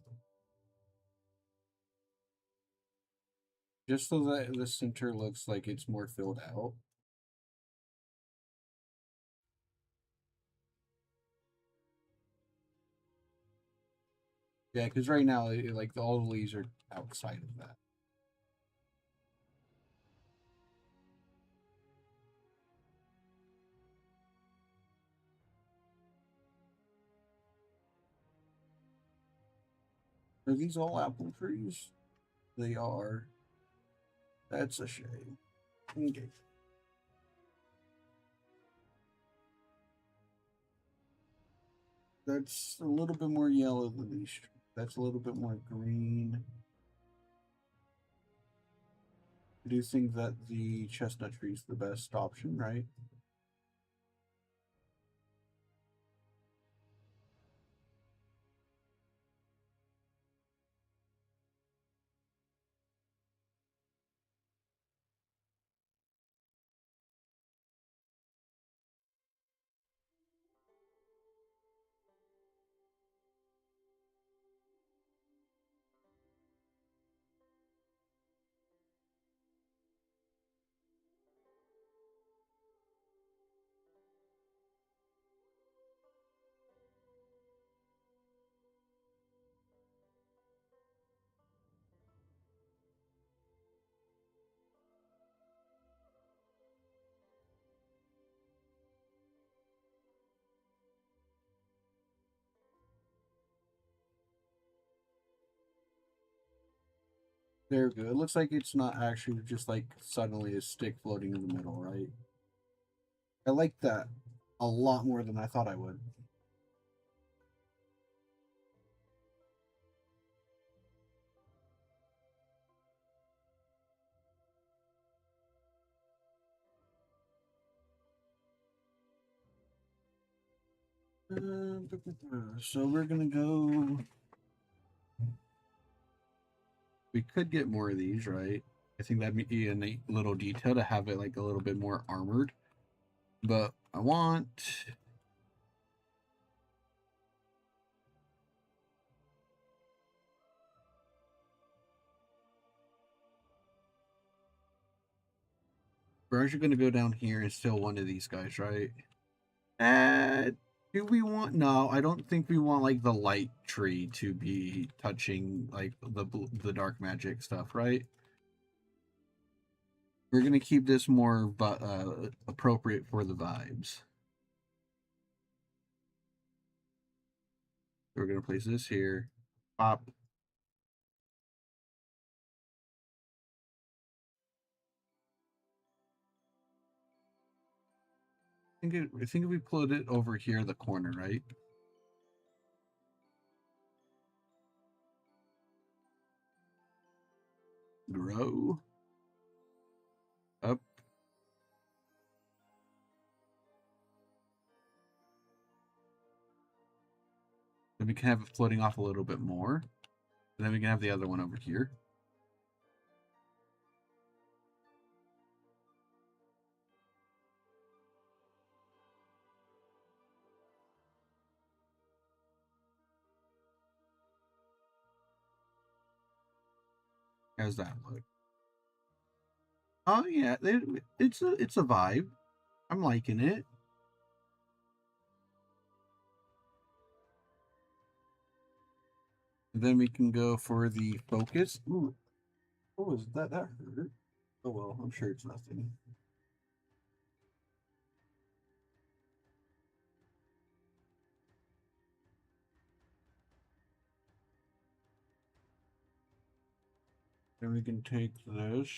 Just so that the center looks like it's more filled out. Yeah, because right now, like all the leaves are outside of that. Are these all apple trees? They are. That's a shame. Okay. That's a little bit more yellow than these. That's a little bit more green. I do think that the chestnut tree is the best option, right? They're good. It looks like it's not actually just like suddenly a stick floating in the middle, right? I like that a lot more than I thought I would. So we're gonna go. We could get more of these, right? I think that'd be a neat little detail to have it like a little bit more armored. But I want. We're actually gonna go down here and steal one of these guys, right? Uh, do we want? No, I don't think we want like the light tree to be touching like the dark magic stuff, right? We're gonna keep this more appropriate for the vibes. We're gonna place this here. Pop. I think if we put it over here, the corner, right? grow up. Then we can have it floating off a little bit more. And then we can have the other one over here. How's that look? Oh yeah, it's a vibe. I'm liking it. And then we can go for the focus. Ooh, what was that? That hurt. Oh well, I'm sure it's nothing. Then we can take this.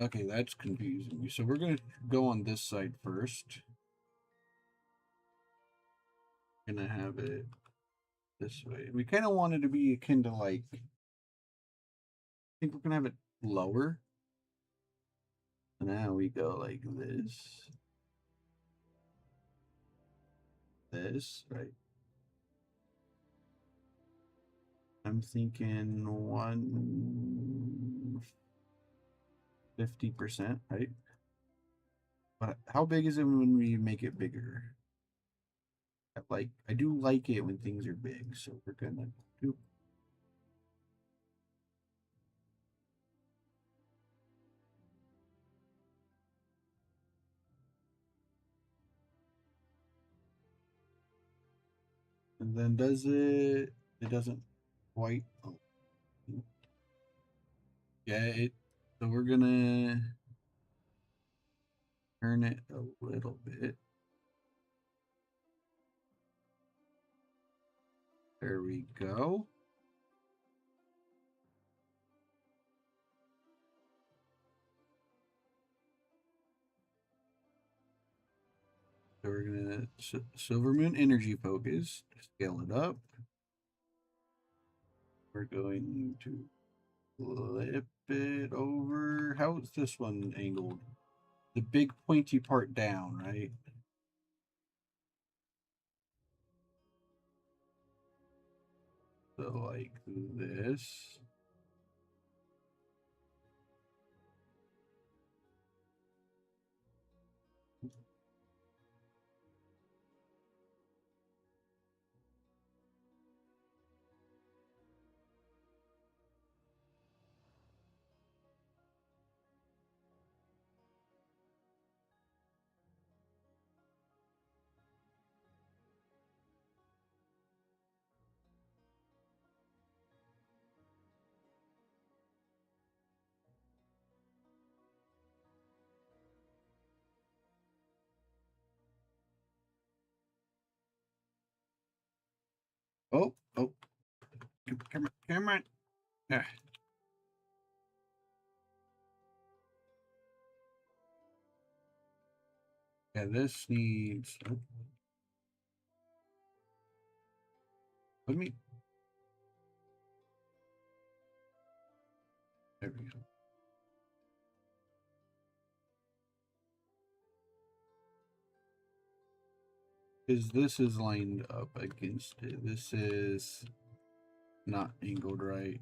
Okay, that's confusing me. So we're gonna go on this side first. Gonna have it this way. We kind of want it to be akin to like. I think we're gonna have it lower. Now we go like this, right? I'm thinking 150%, right? But how big is it when we make it bigger? I do like it when things are big, so we're gonna do. And then does it? It doesn't quite. Oh, yeah, it. So we're gonna turn it a little bit. There we go. So we're gonna Silver Moon Energy Focus, scale it up. We're going to flip it over. How's this one angled? The big pointy part down, right? So like this. Oh, oh, come on. Ah, yeah, this needs. Oh, let me. There we go. Because this is lined up against it. This is not angled right.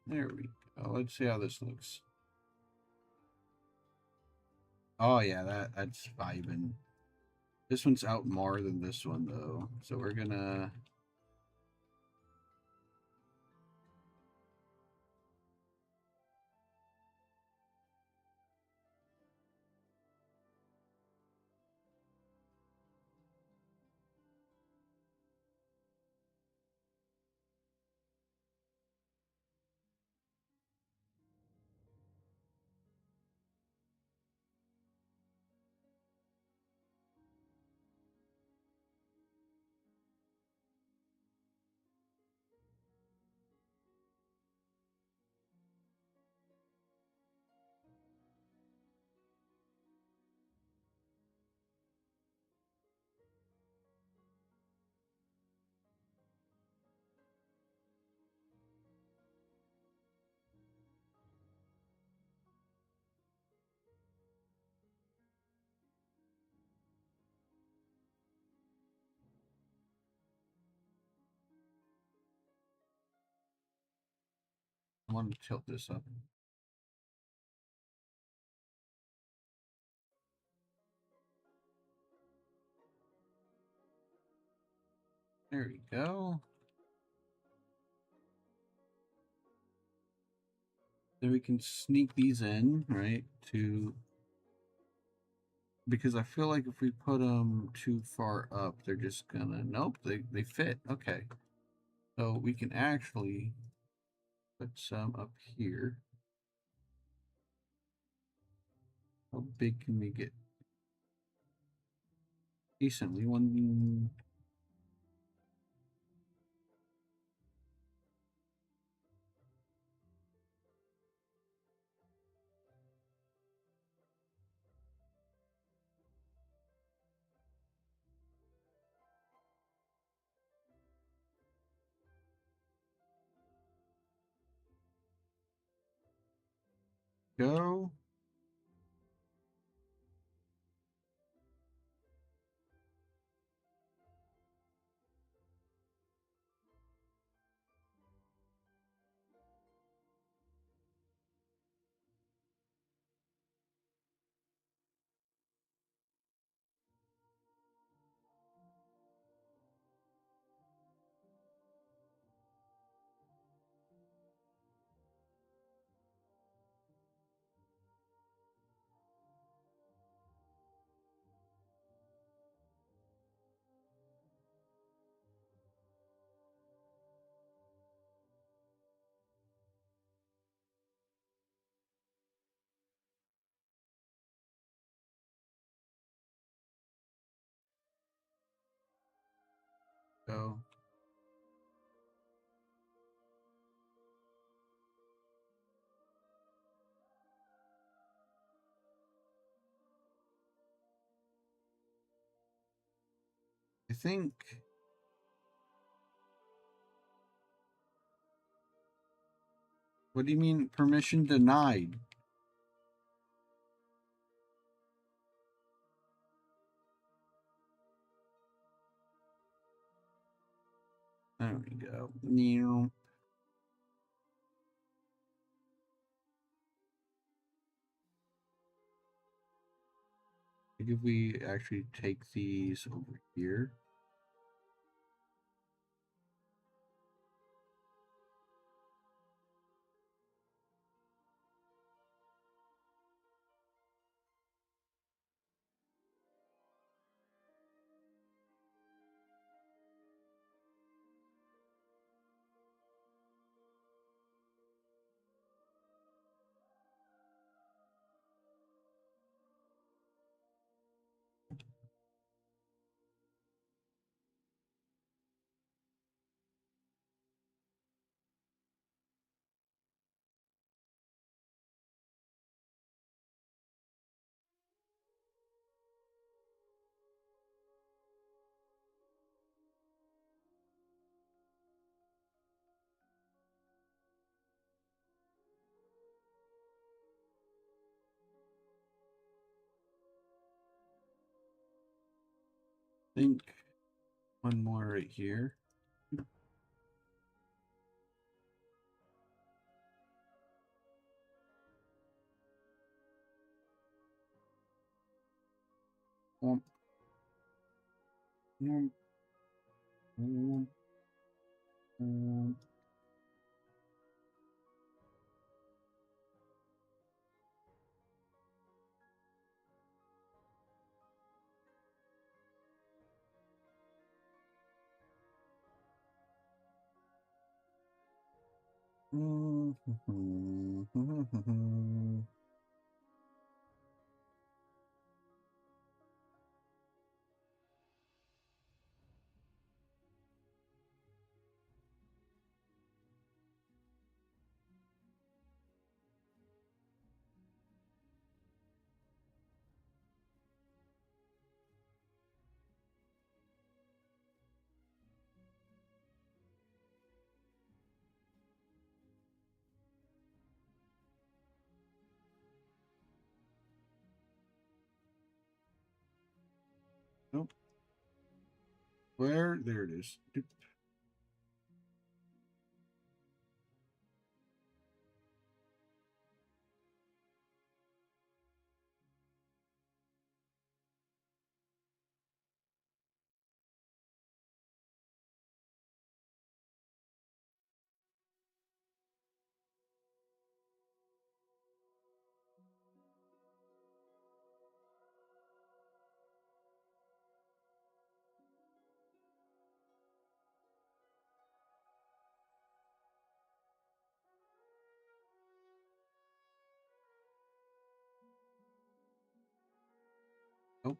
There we go. Let's see how this looks. Oh yeah, that's vibing. This one's out more than this one though, so we're gonna. I want to tilt this up. There we go. Then we can sneak these in, right? Because I feel like if we put them too far up, they're just gonna, nope, they fit. Okay. So we can actually put some up here. How big can we get? Decently, one. Go. Go. I think. What do you mean permission denied? There we go. New. If we actually take these over here. I think one more right here. Um, um, um, um. Nope. Where? There it is. Nope.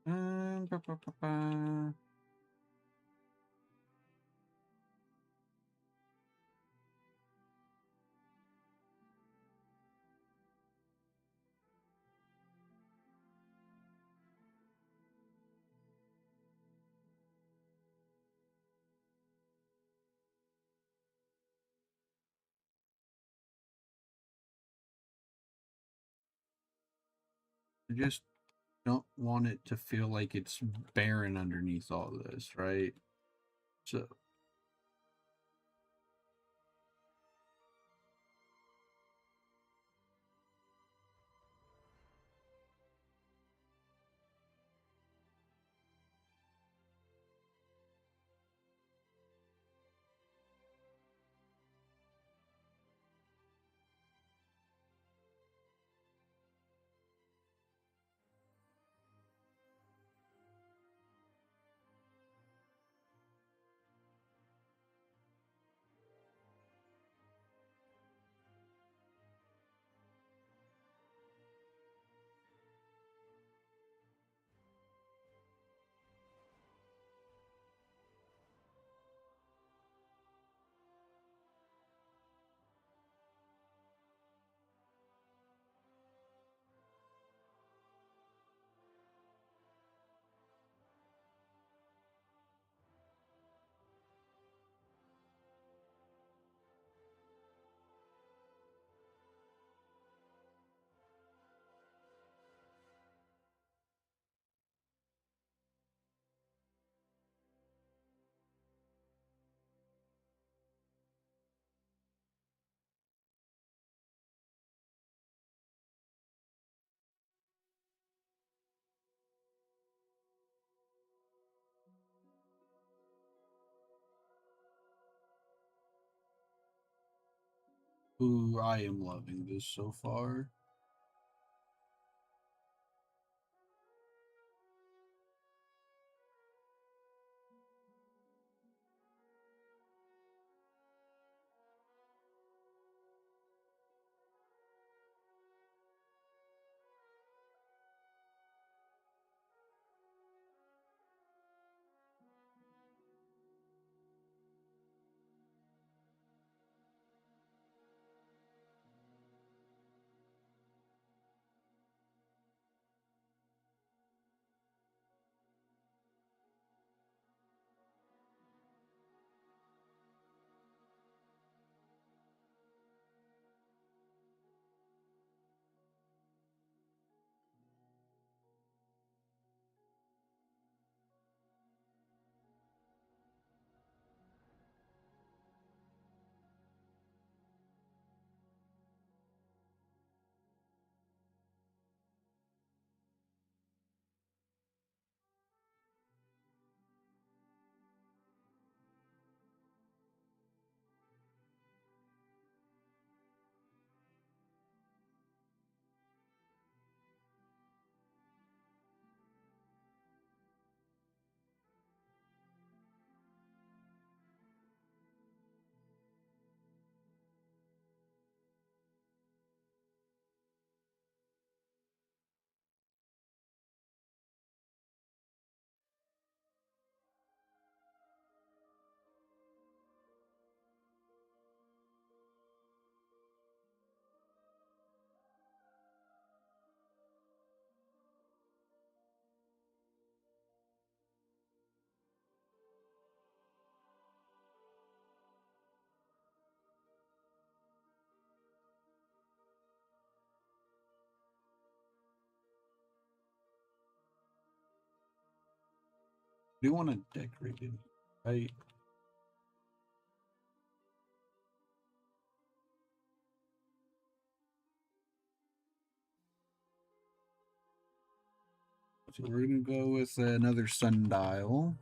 Ba, ba, ba, ba. I just don't want it to feel like it's barren underneath all this, right? So, ooh, I am loving this so far. Do want to decorate it, right? So we're gonna go with another sundial.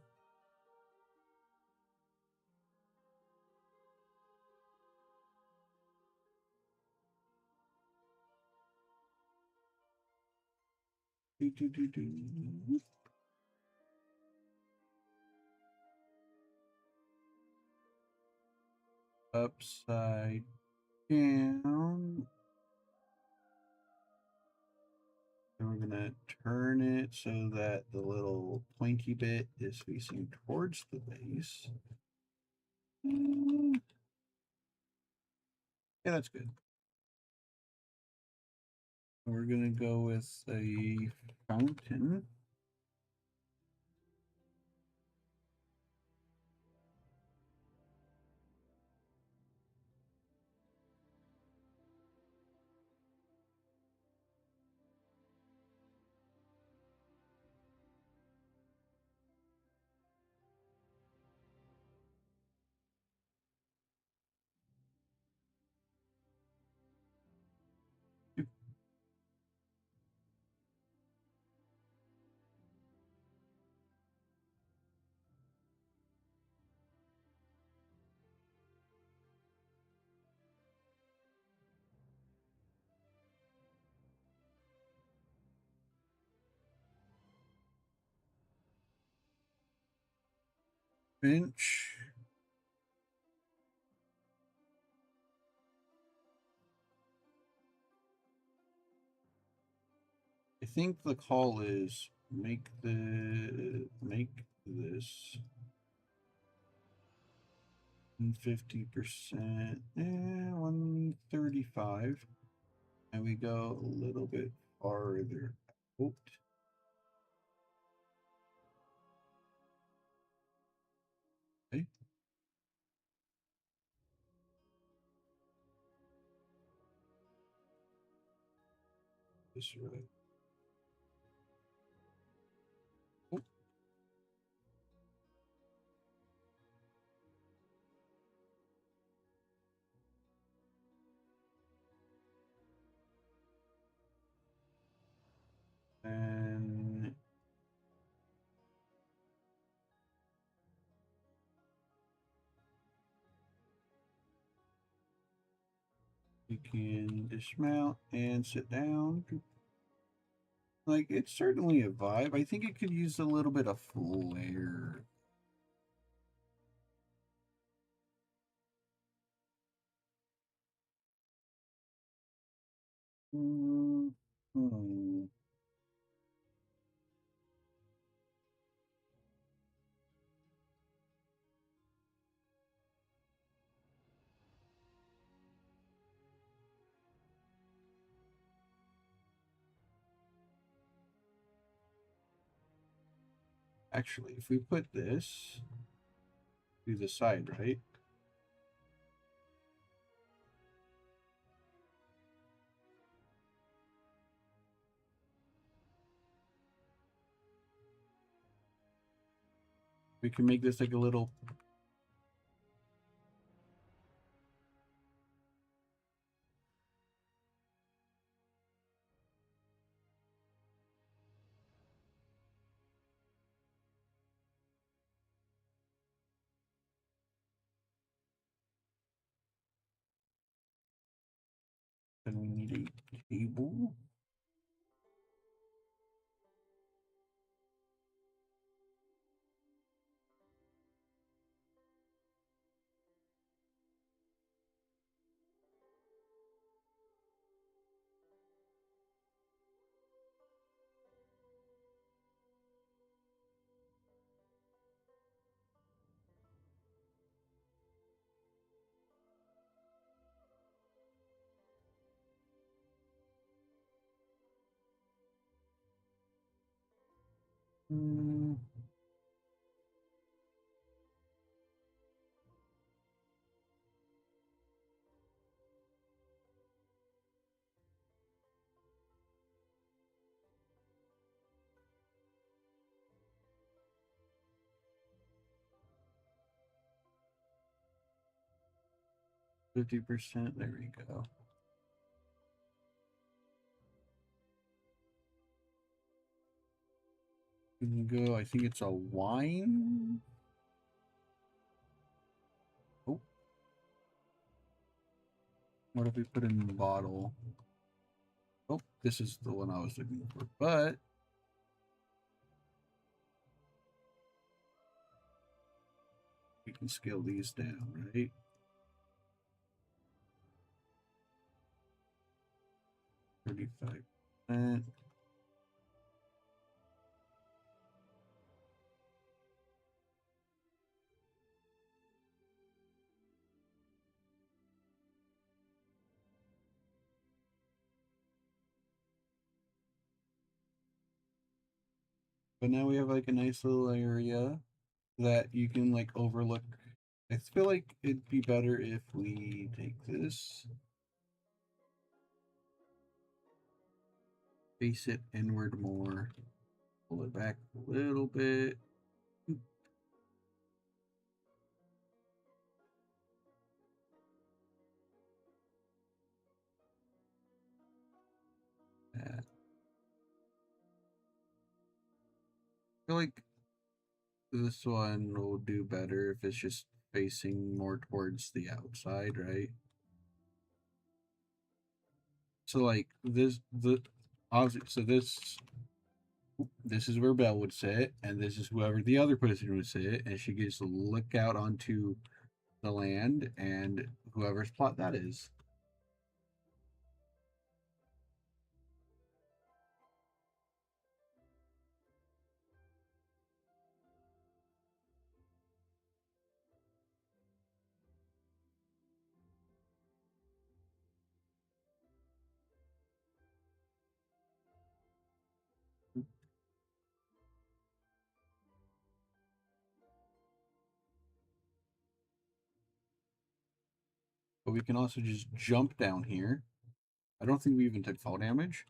Do, do, do, do. Upside down. And we're gonna turn it so that the little pointy bit is facing towards the base. Yeah, that's good. We're gonna go with a fountain. Bench. I think the call is make this 50%, 135, and we go a little bit farther out. Okay. This way. Oh. And you can dismount and sit down. Like, it's certainly a vibe. I think it could use a little bit of flair. Mm -hmm. Actually, if we put this to the side, right? We can make this like a little. And we need a table. Mm. 50%. There we go. We can go, I think it's a wine. Oh, what if we put in the bottle? Oh, this is the one I was looking for, but we can scale these down, right? $35. But now we have like a nice little area that you can like overlook. I feel like it'd be better if we take this, face it inward more, pull it back a little bit. I feel like this one will do better if it's just facing more towards the outside, right? So like so this is where Belle would sit, and this is whoever the other person would sit, and she gets to look out onto the land and whoever's plot that is. But we can also just jump down here. I don't think we even took fall damage.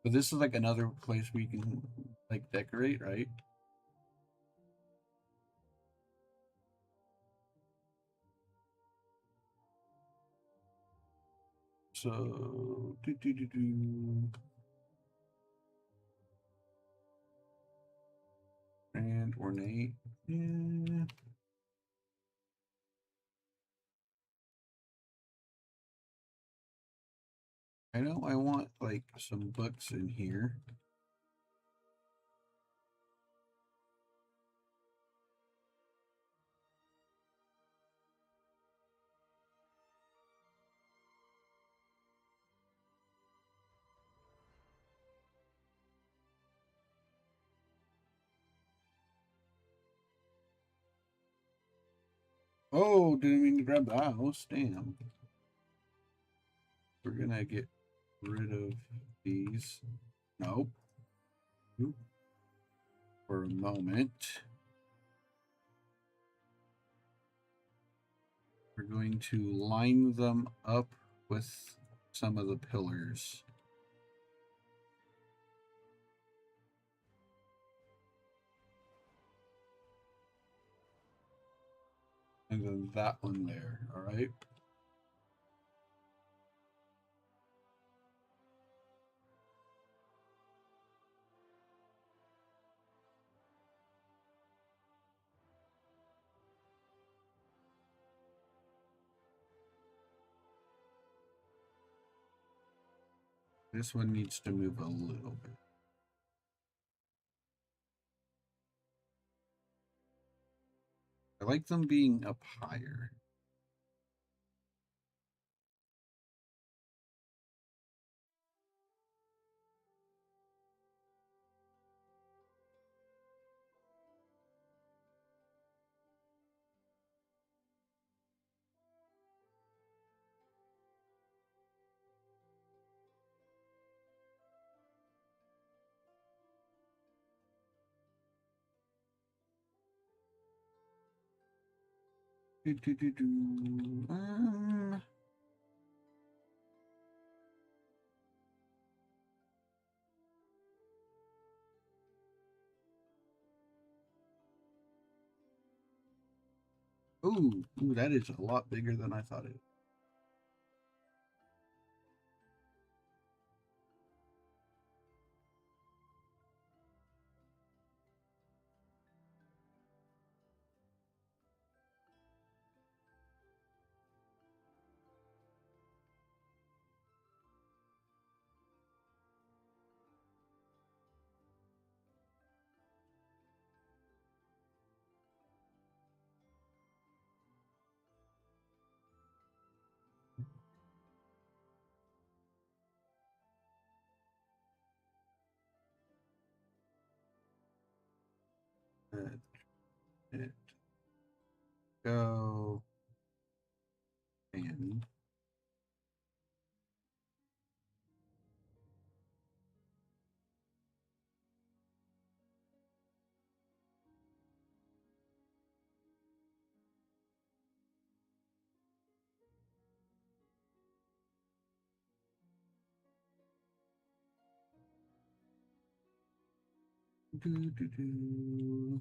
But this is like another place we can like decorate, right? So and ornate. Yeah. I know I want like some books in here. Oh, didn't mean to grab the house. Damn. We're gonna get rid of these. Nope. For a moment. We're going to line them up with some of the pillars. And then that one there, all right? This one needs to move a little bit. I like them being up higher. Do, do, do, do. Ooh, that is a lot bigger than I thought it. Let it go and do.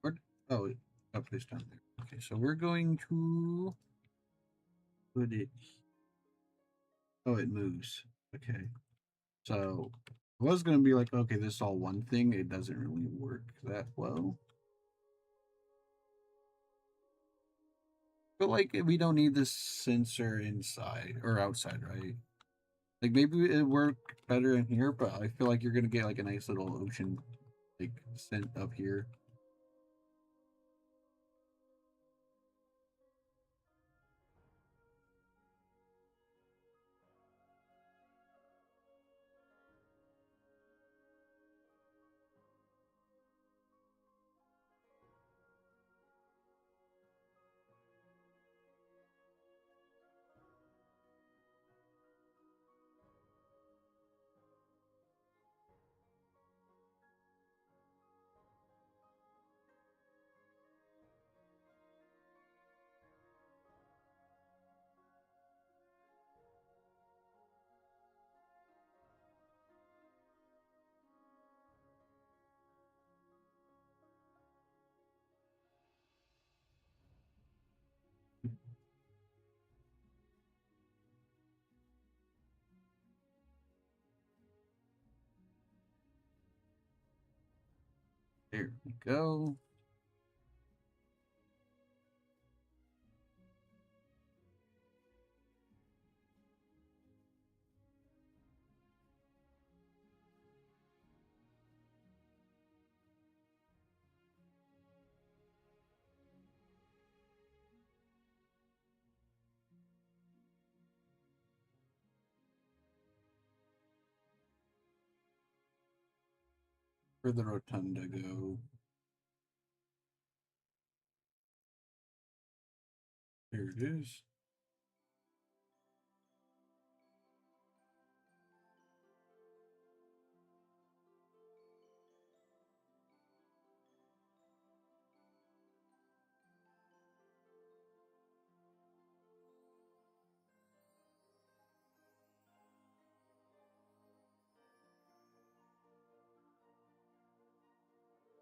Where, oh, up this down there. Okay, so we're going to put it. Oh, it moves. Okay, so I was gonna be like, okay, this is all one thing. It doesn't really work that well. But like, we don't need this sensor inside or outside, right? Like maybe it work better in here, but I feel like you're gonna get like a nice little ocean like scent up here. There we go. Where the rotunda go? There it is.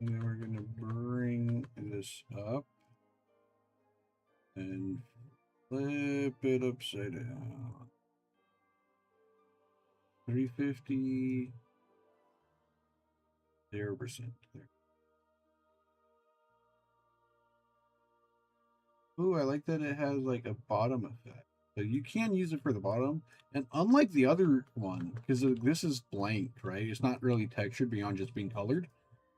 And then we're gonna bring this up and flip it upside down. 350 0%. There. Ooh, I like that it has like a bottom effect. So you can use it for the bottom. And unlike the other one, because this is blanked, right? It's not really textured beyond just being colored.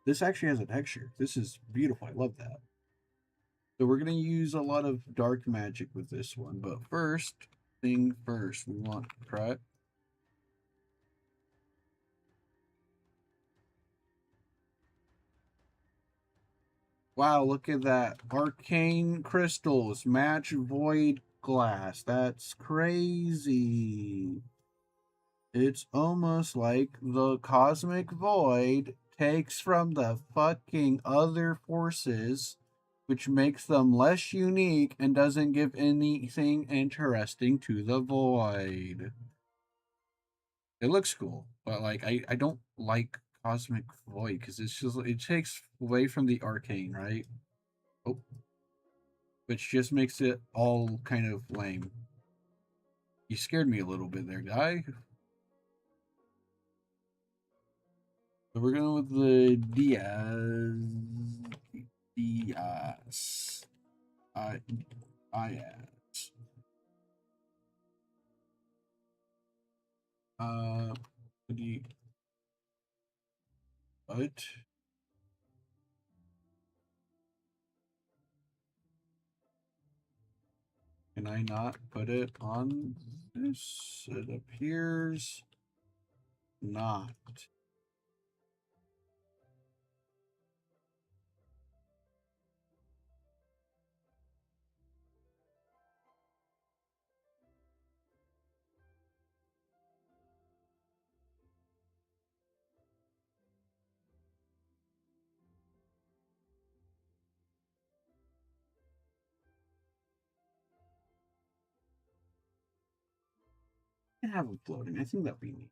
This actually has a texture. This is beautiful. I love that. So we're going to use a lot of dark magic with this one. But first thing first, we want to try. Wow, look at that. Arcane crystals, match void glass. That's crazy. It's almost like the cosmic void takes from the fucking other forces which makes them less unique and doesn't give anything interesting to the void. It looks cool, but like I don't like Cosmic Void because it's just it takes away from the arcane, right? Oh, which just makes it all kind of lame. You scared me a little bit there, guy. So we're going with the Diaz. I Diaz. What do you what? Can I not put it on this? It appears not. I can have it floating. I think that'd be neat.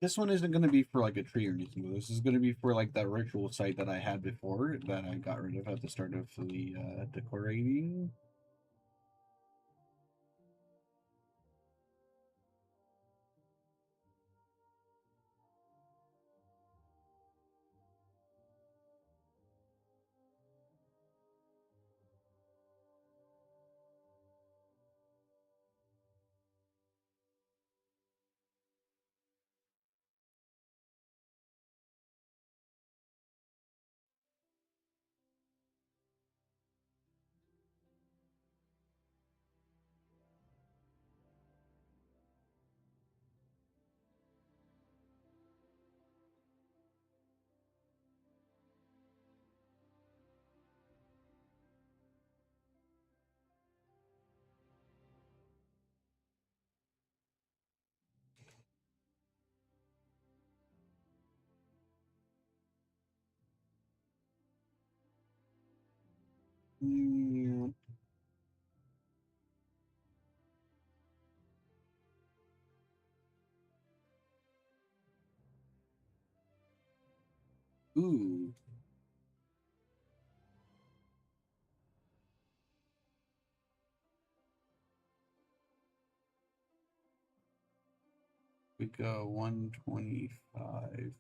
This one isn't going to be for like a tree or anything. This is going to be for like that ritual site that I had before that I got rid of at the start of the decorating. Mm, ooh, we go 125.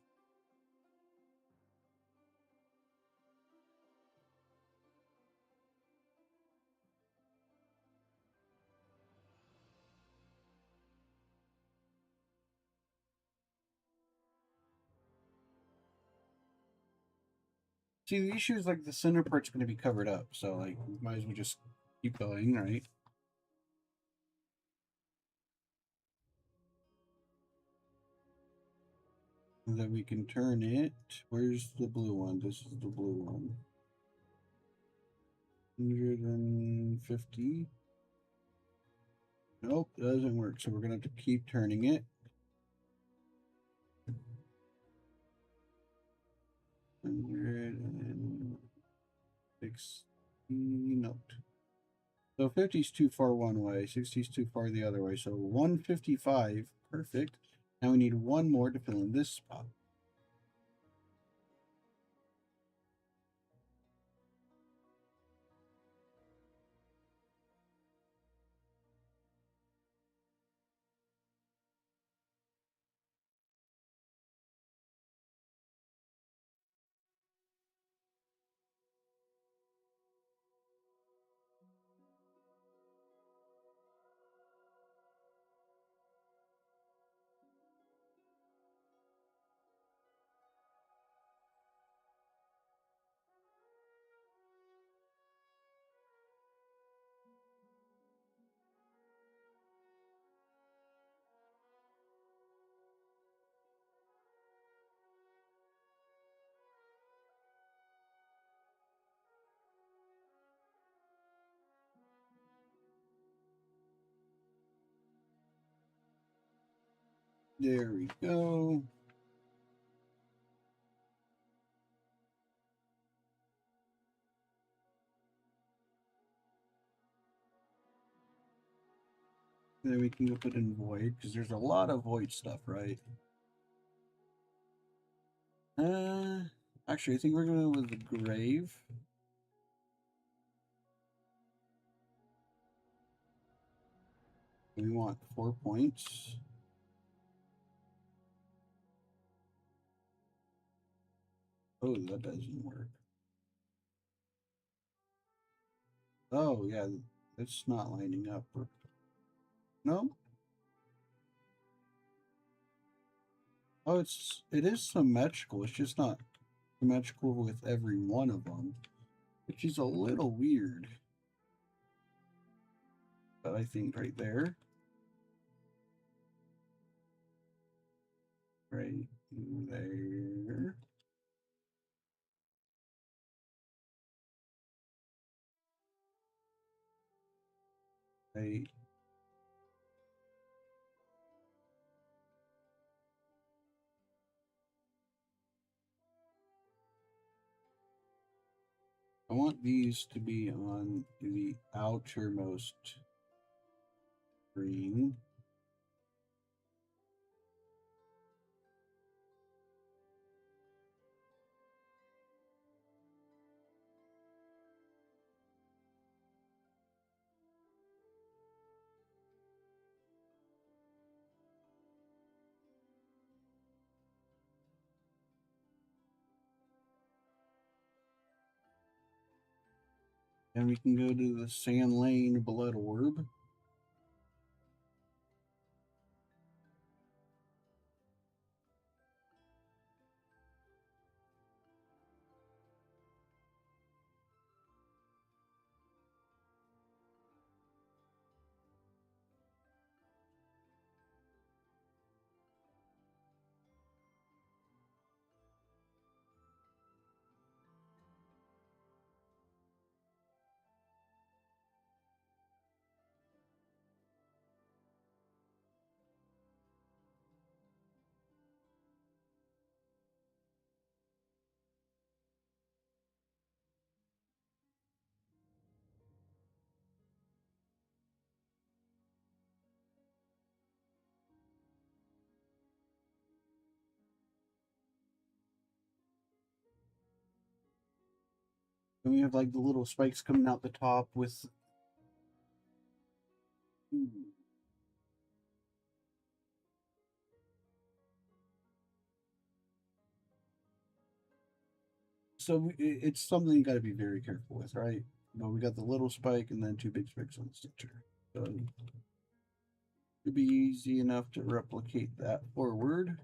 See, the issue is like the center part's going to be covered up, so like we might as well just keep going, right? And then we can turn it. Where's the blue one? This is the blue one. 150. Nope, it doesn't work. So we're gonna have to keep turning it. 160. Note. So 50 is too far one way, 60 is too far the other way. So 155, perfect. Now we need one more to fill in this spot. There we go. Then we can go put in void because there's a lot of void stuff, right? Uh, Actually, I think we're going with the grave. We want 4 points. Oh, that doesn't work. Oh, yeah, it's not lining up. No? Oh, it is symmetrical. It's just not symmetrical with every one of them, which is a little weird. But I think right there, right there, right. I want these to be on the outermost screen. And we can go to the Sand Lane Blood Orb. And we have like the little spikes coming out the top with. So it's something you got to be very careful with, right? But we got the little spike and then two big spikes on the center. So it'd be easy enough to replicate that forward.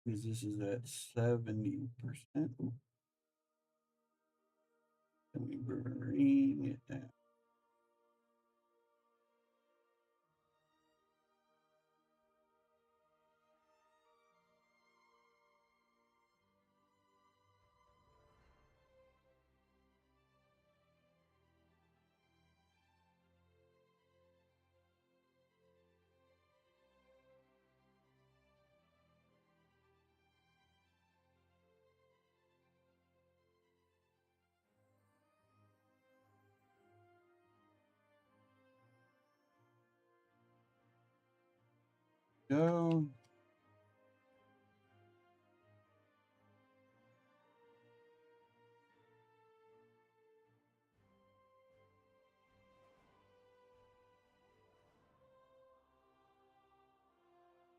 Because this is at 70%. Then we bring it down. Go.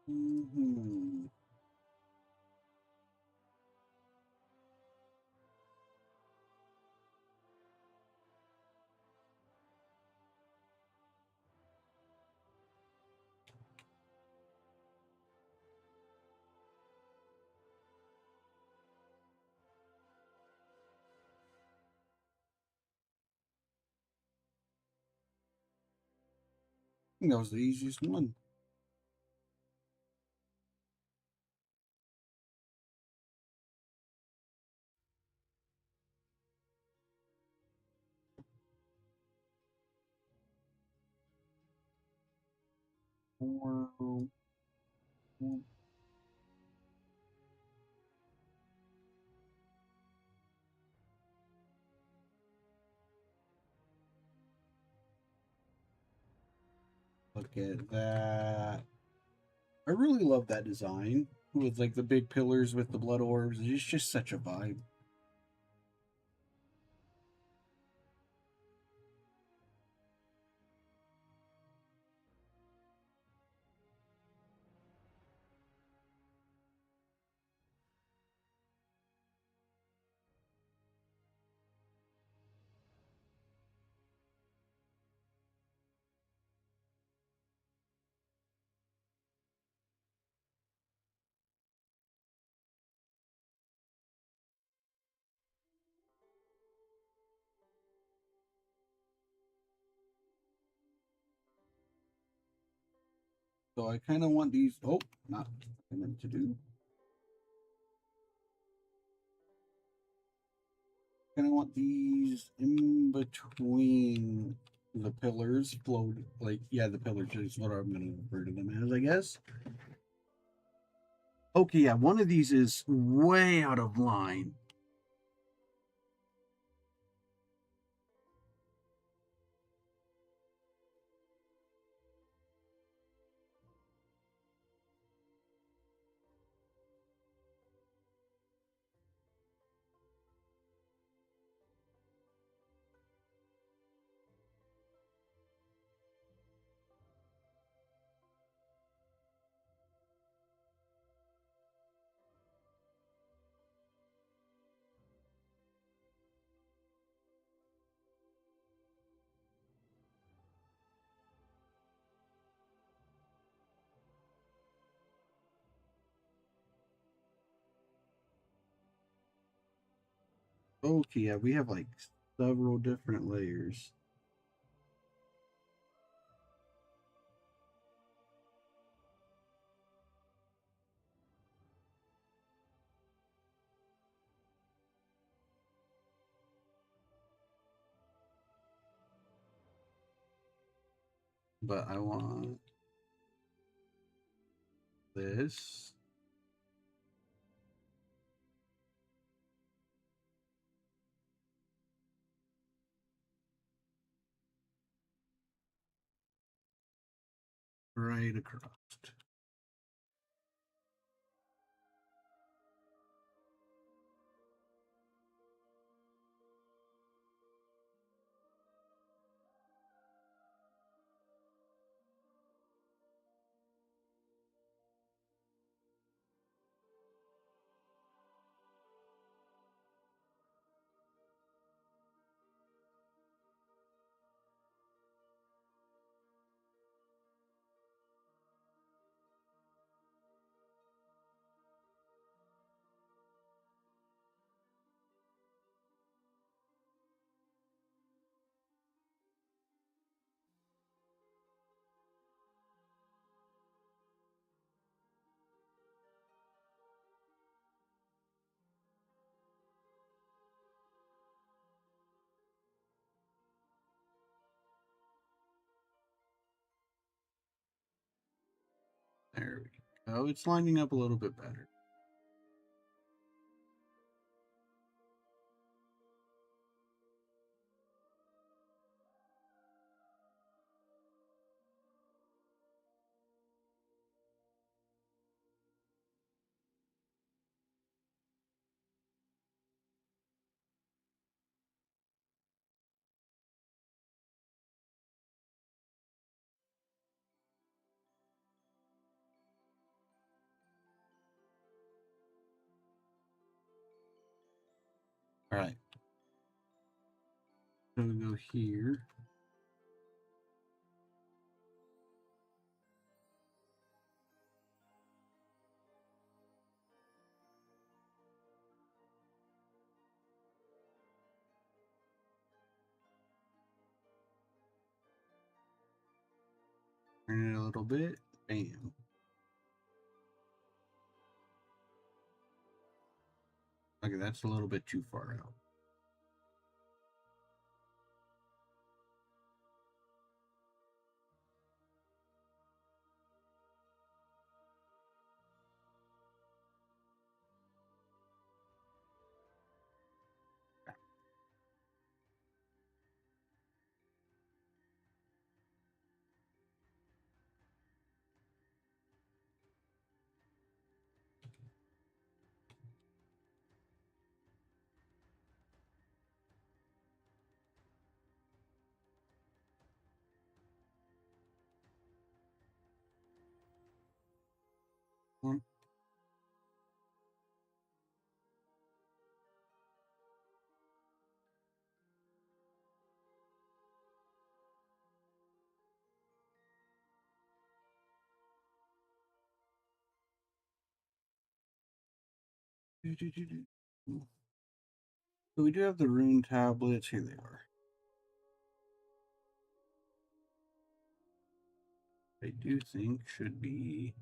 Mm-hmm. I think that was the easiest one. Four, Look at that. I really love that design with like the big pillars with the blood orbs. It's just such a vibe. So I kind of want these. Oh, not what I meant to do. Kind of want these in between the pillars, float like yeah, the pillars is what I'm going to refer to them as, I guess. Okay, yeah, one of these is way out of line, okay, yeah, we have like several different layers. But I want this. Right across. There we go. It's lining up a little bit better. All right. So we go here. Turn it a little bit. Bam. Okay, that's a little bit too far out. Um, So we do have the rune tablets. Here they are. I do think should be.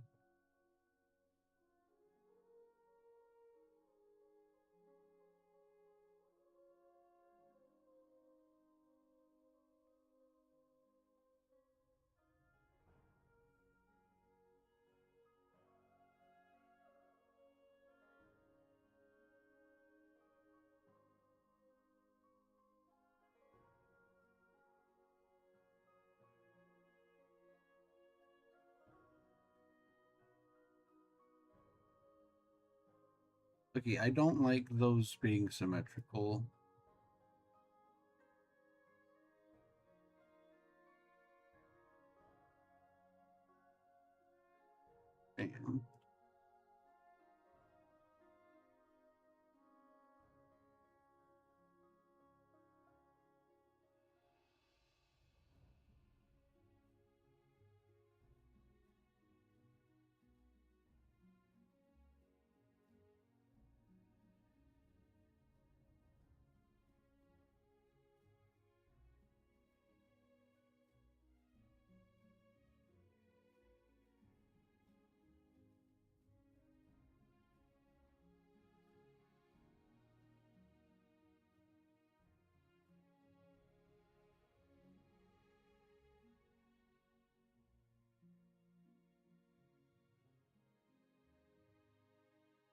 Okay, I don't like those being symmetrical. Bam.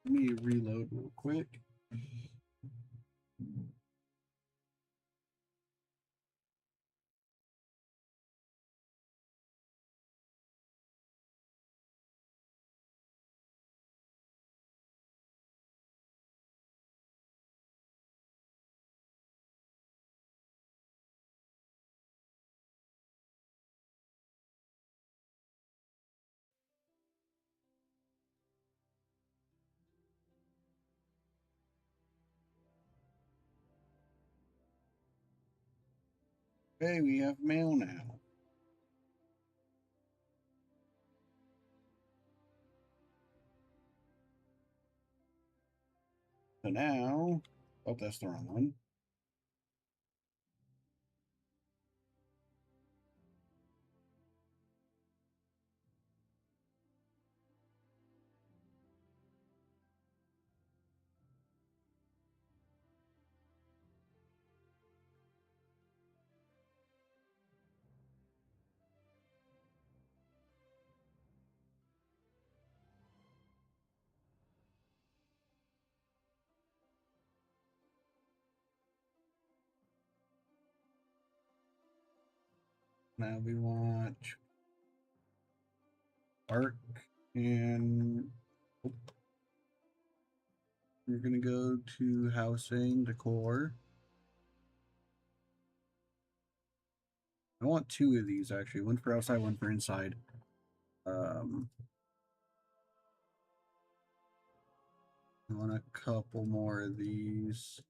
Let me reload real quick. Okay, we have mail now. So now, oh, that's the wrong one. Now we want arc, and we're gonna go to housing decor. I want two of these actually, one for outside, one for inside. I want a couple more of these.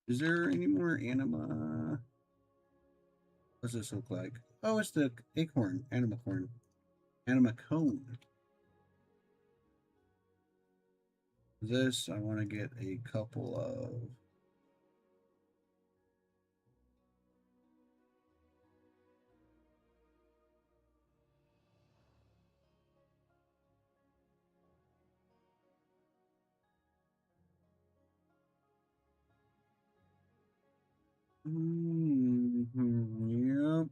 Is there any more anima? What's this look like? Oh, it's the acorn, anima corn, anima cone. This, I want to get a couple of. Yep.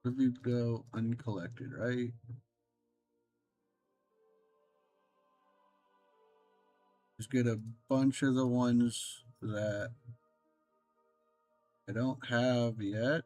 If you go uncollected, right? Just get a bunch of the ones that I don't have yet.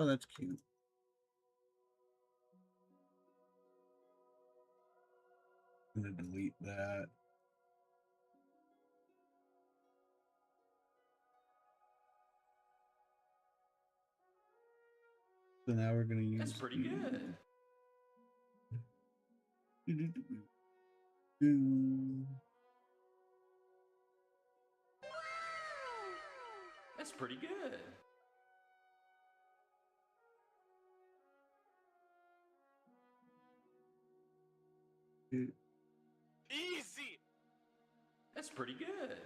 Oh, that's cute. I'm gonna delete that. So now we're gonna use. That's pretty good. That's pretty good. Easy. That's pretty good.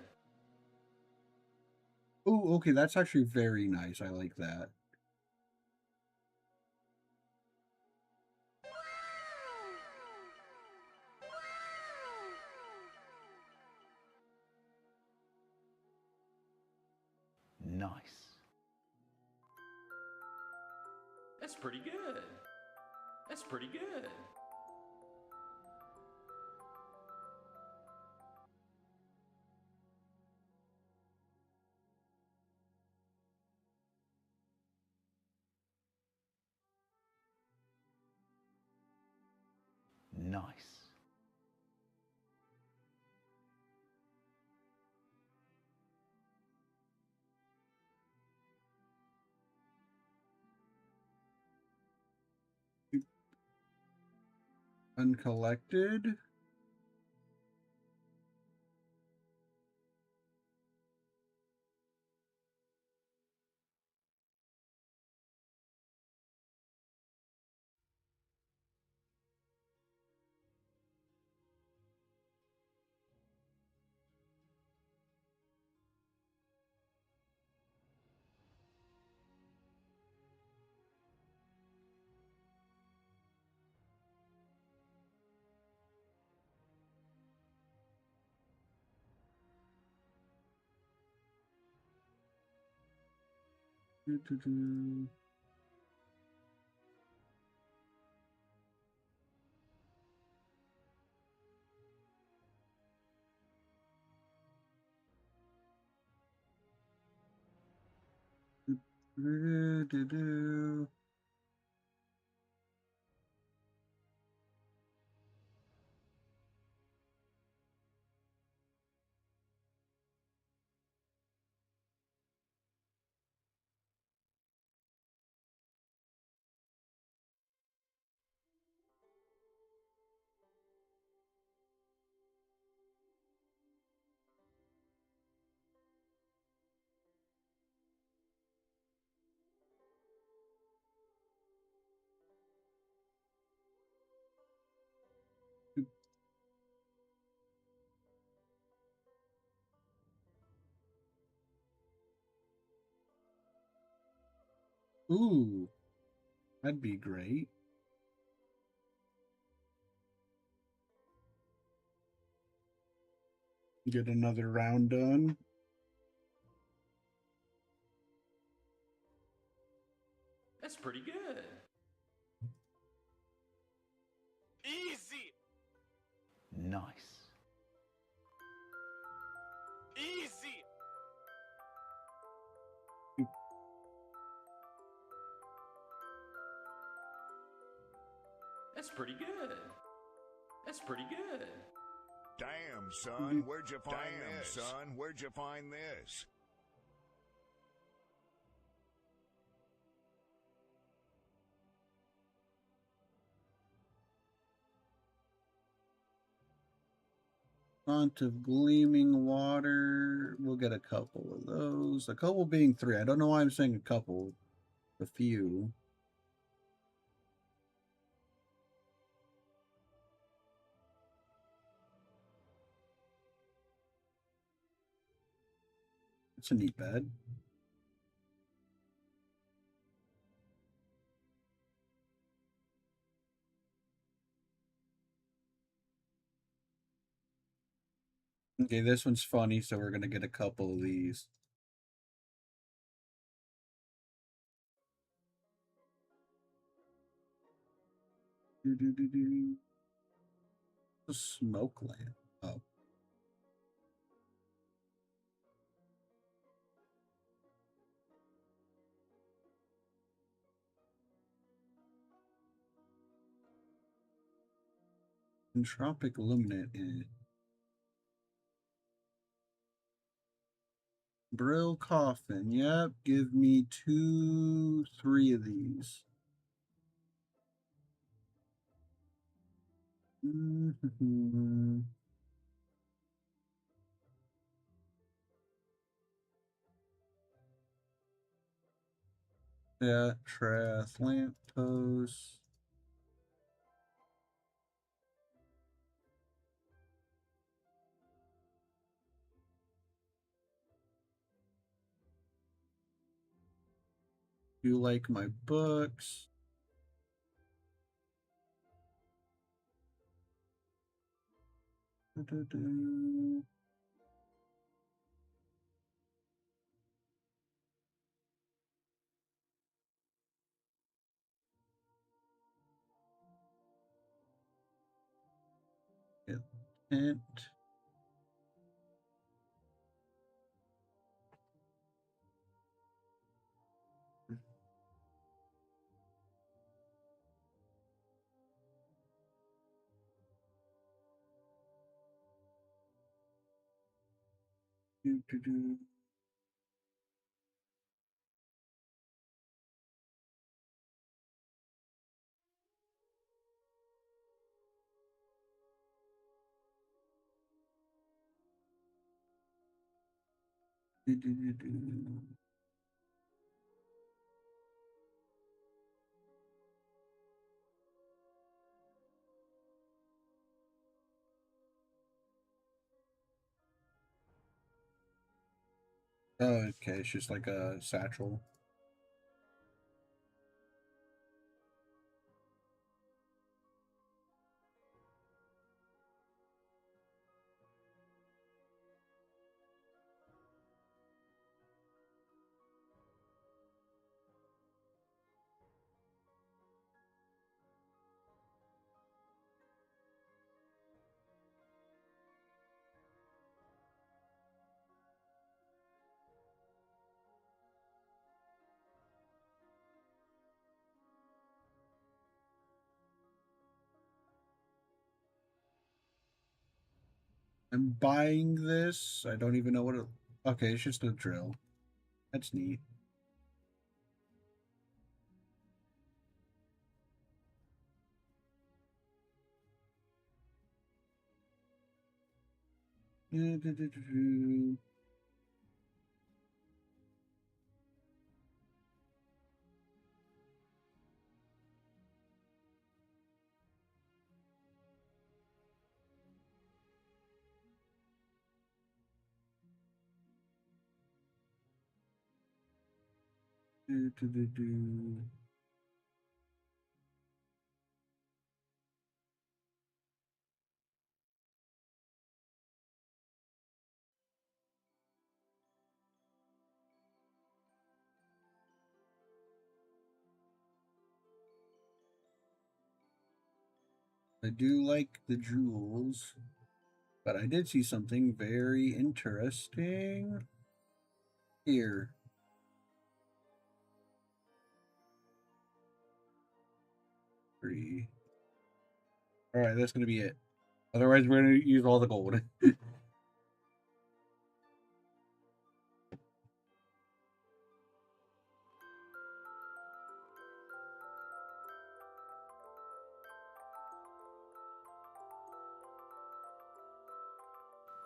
Oh, okay, that's actually very nice. I like that. Nice. That's pretty good. That's pretty good. Nice. Uncollected. Ooh, that'd be great. Get another round done. That's pretty good. Easy. Nice. Easy. That's pretty good. That's pretty good. Damn, son, where'd you find this? Son, where'd you find this? Font of gleaming water. We'll get a couple of those. A couple being 3. I don't know why I'm saying a couple. A few. It's a neat bed. Okay, this one's funny, so we're gonna get a couple of these. A smoke lamp. Oh. Entropic luminant. Brill coffin. Yep. Give me 2, 3 of these. Yeah, Trath lamppost. You like my books? Hint. Okay, it's just like a satchel. I'm buying this. I don't even know what it. Okay, it's just a drill. That's neat. I do like the jewels, but I did see something very interesting here. Three. All right, that's gonna be it. Otherwise, we're going to use all the gold.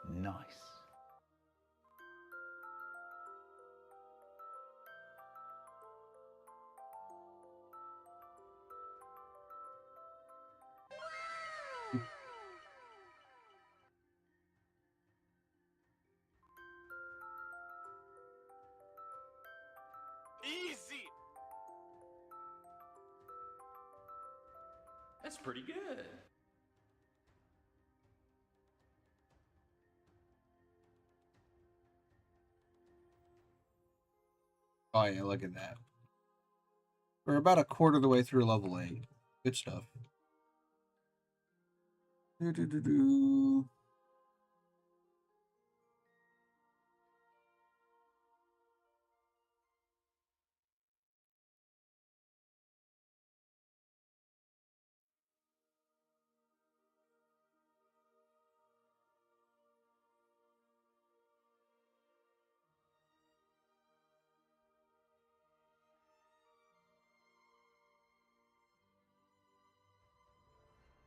Nice. Easy. That's pretty good. Oh, yeah, look at that. We're about a quarter of the way through level 8. Good stuff. Do-do-do-do.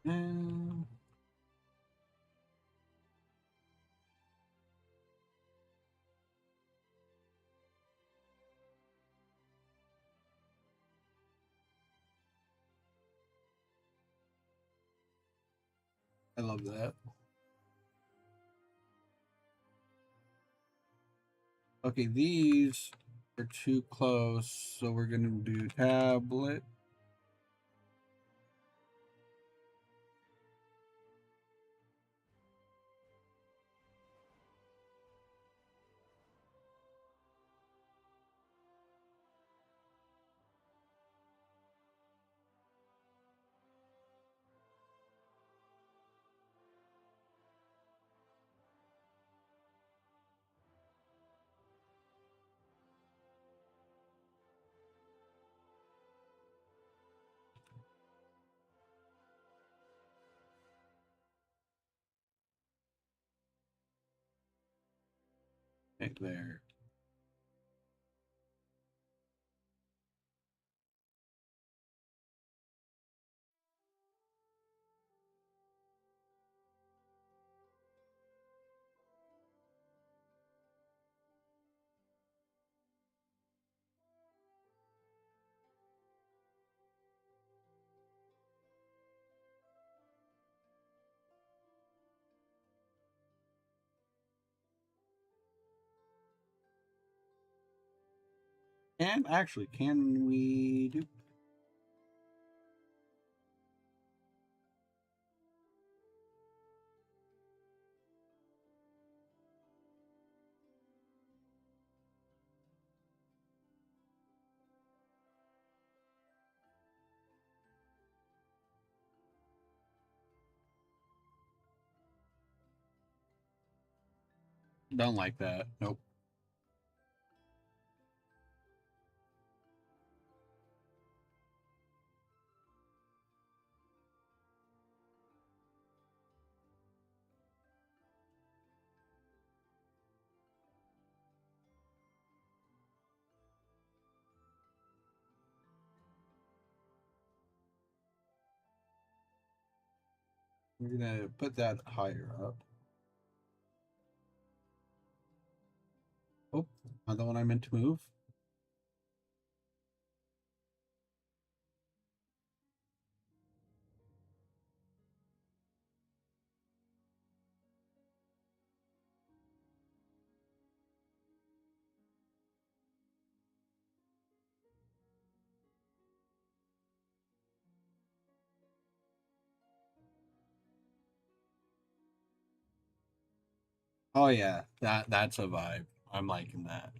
And I love that. Okay, these are too close, so we're gonna do tablet. Right there. And actually, can we do? Don't like that. Nope. We're gonna put that higher up. Oh, not the one I meant to move. Oh yeah, that's a vibe. I'm liking that.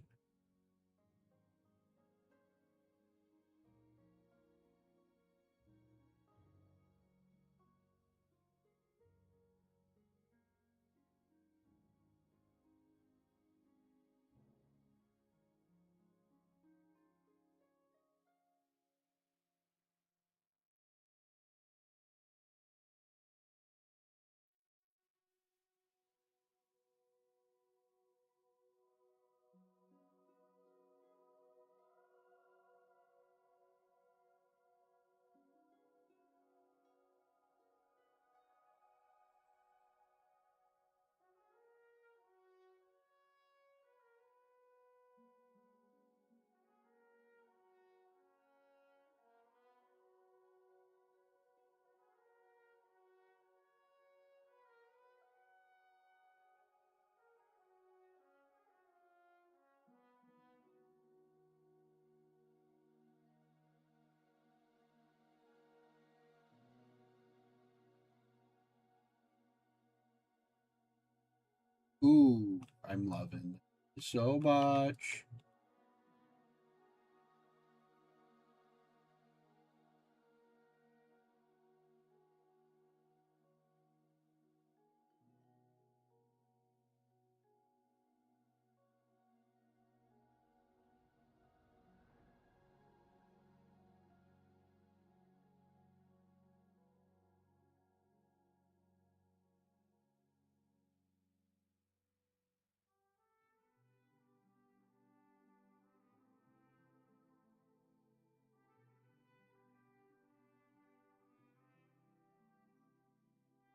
Ooh, I'm loving it so much.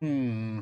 Hmm.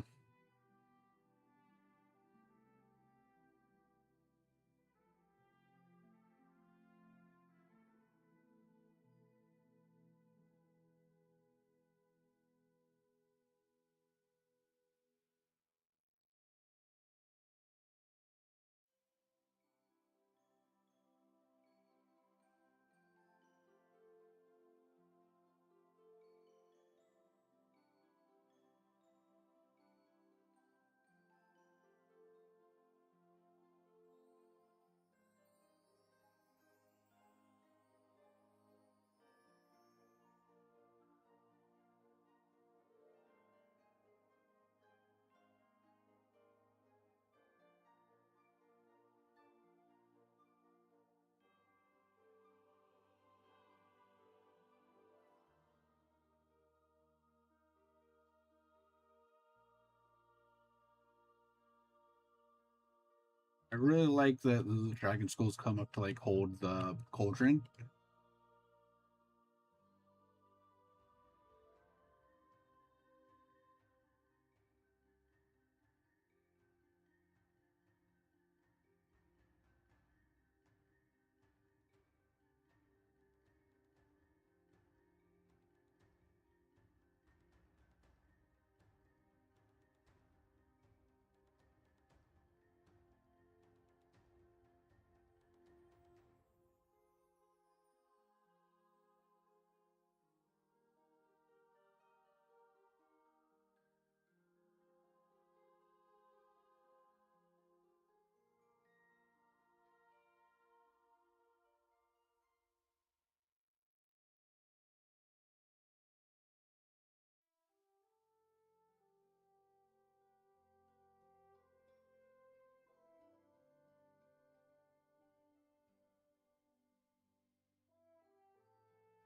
I really like that the dragon skulls come up to like hold the cauldron.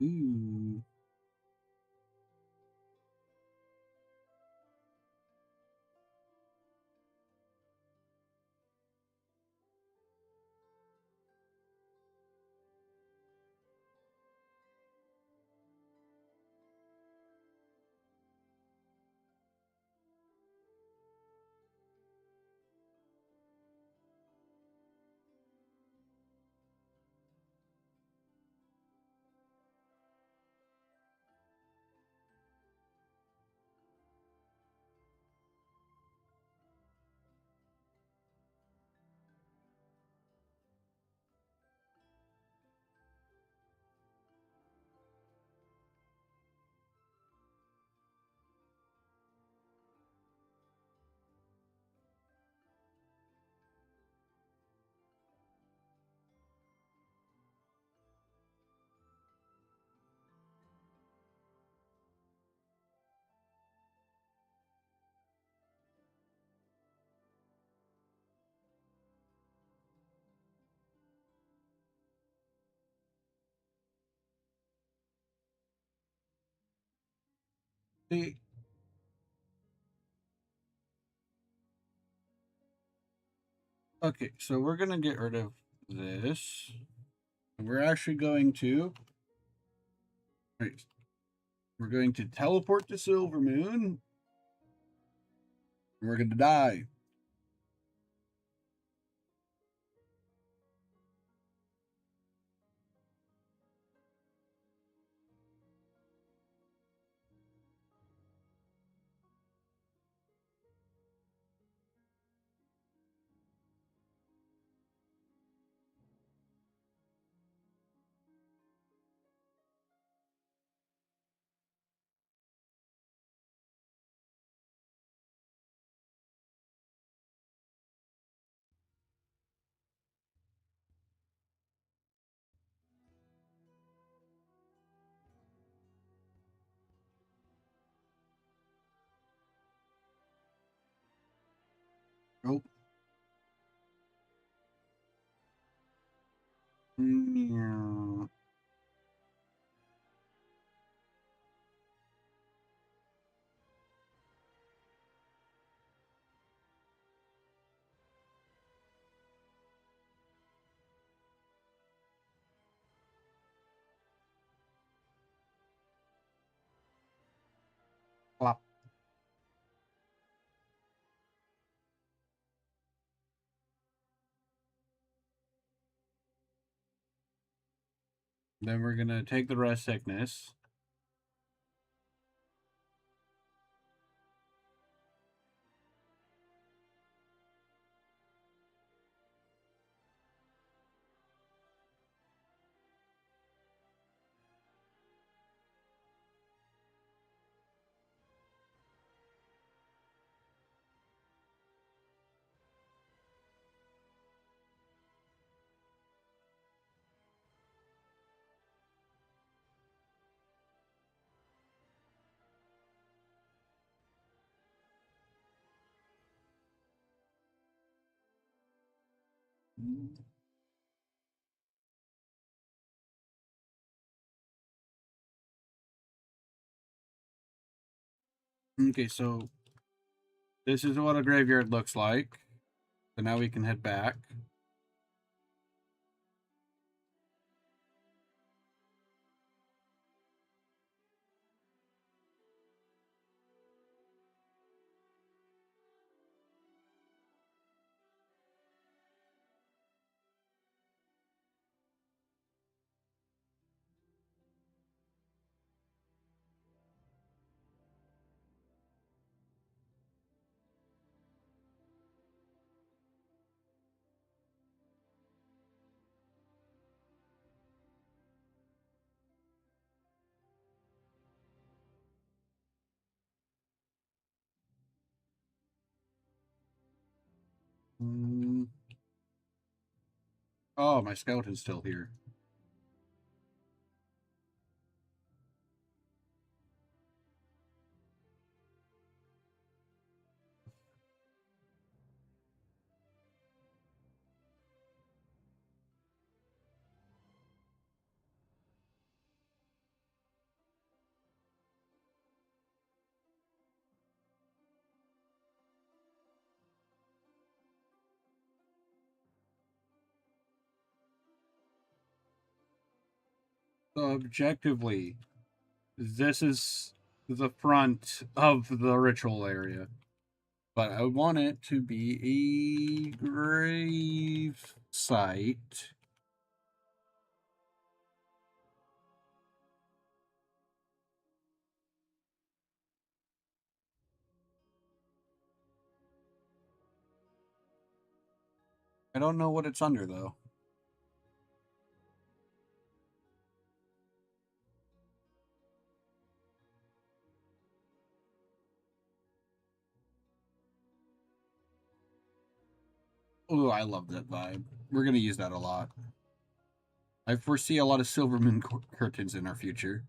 Ooh. See, okay, so we're gonna get rid of this. We're actually going to. Right, we're going to teleport to Silver Moon. And we're gonna die. Oh. Yeah. Plop. Then we're gonna take the rest sickness. Okay, so this is what a graveyard looks like. So now we can head back. Mm. Oh, my skeleton's still here. So objectively, this is the front of the ritual area. But I want it to be a grave site. I don't know what it's under, though. Oh, I love that vibe. We're going to use that a lot. I foresee a lot of silver moon curtains in our future.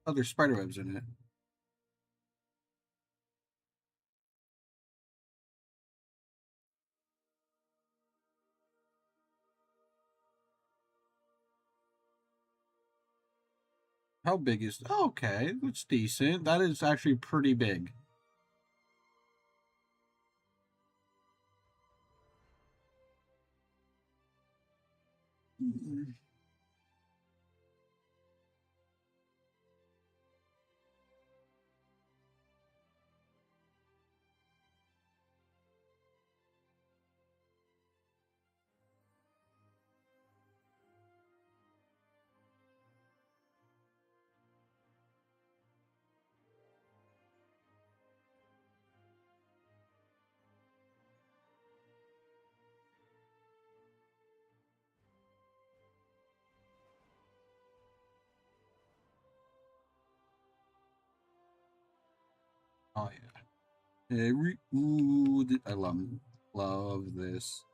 Oh, there's spiderwebs in it. How big is... Oh, okay, that's decent. That is actually pretty big. Oh, yeah. I love this.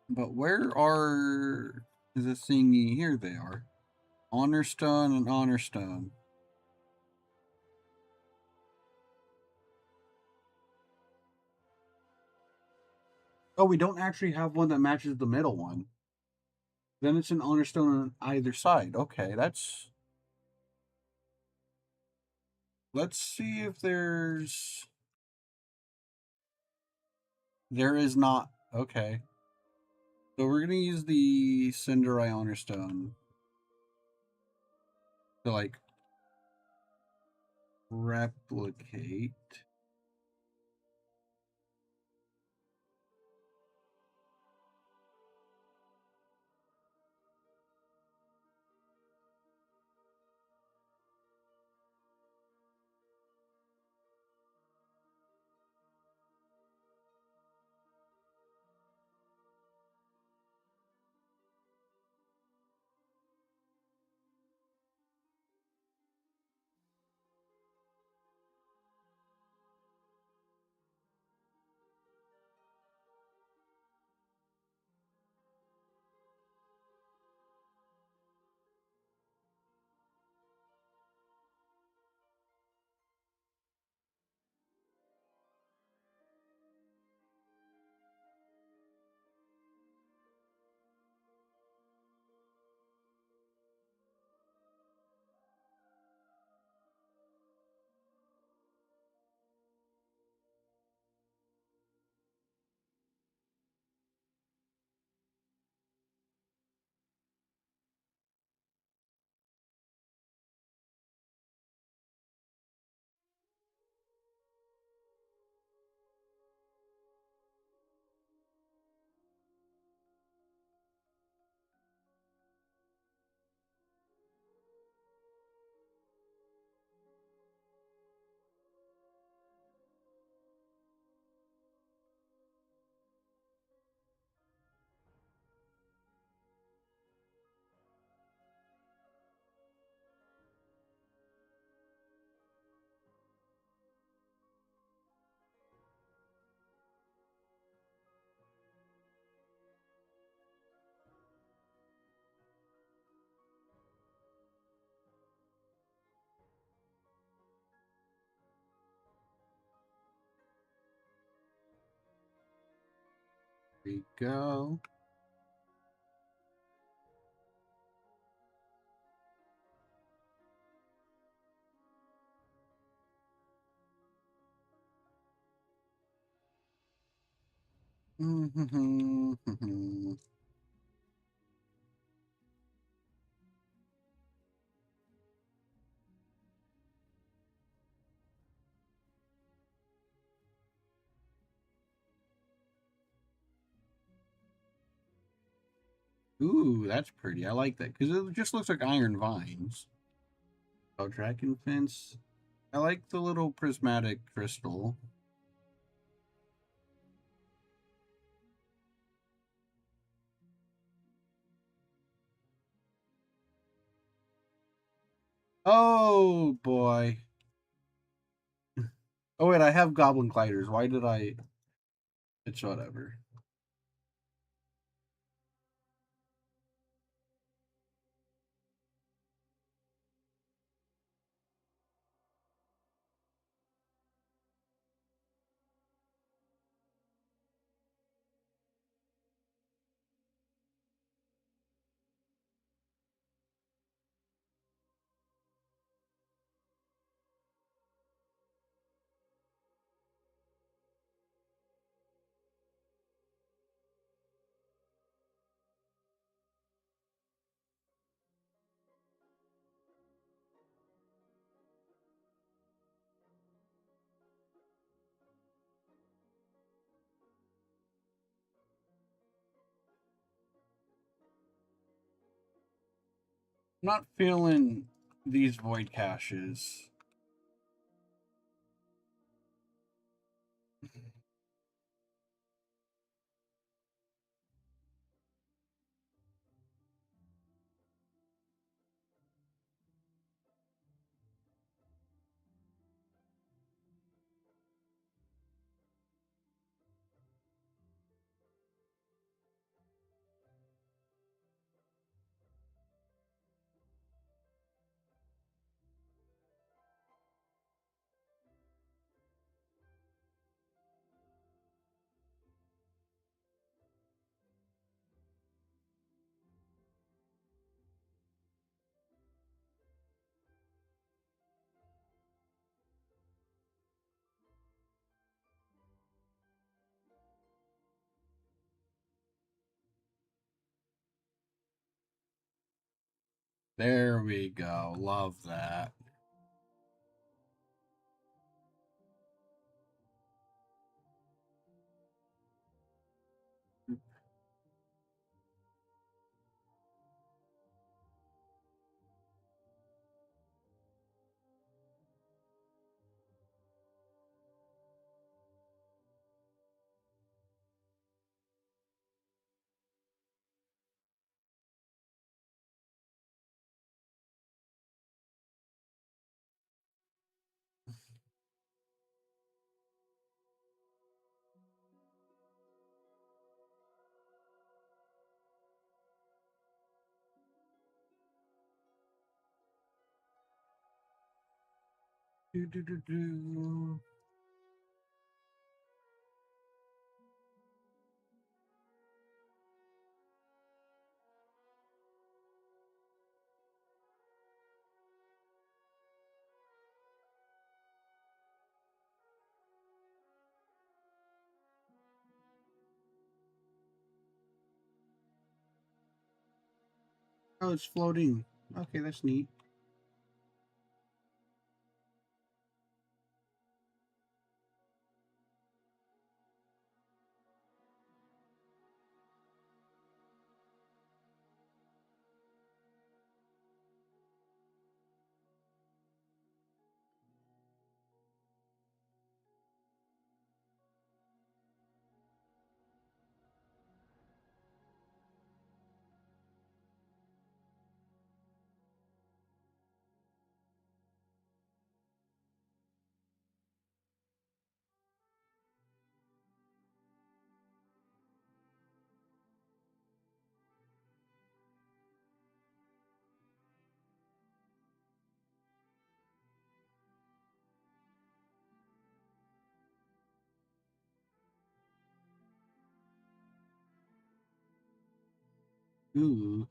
But where are is this thingy? Here they are. Honor stone and honor stone. Oh, we don't actually have one that matches the middle one. Then it's an honor stone on either side. Okay, that's. Let's see if there's. There is not. Okay. So we're gonna use the Cinderai honor stone to like replicate. There we go. Ooh, that's pretty. I like that because it just looks like iron vines. Oh, dragon fence. I like the little prismatic crystal. Oh boy. Oh wait, I have goblin gliders. Why did I? It's whatever. I'm not feeling these void caches. There we go. Love that. Do, do, do, do. Oh, it's floating. Okay, that's neat. Ooh.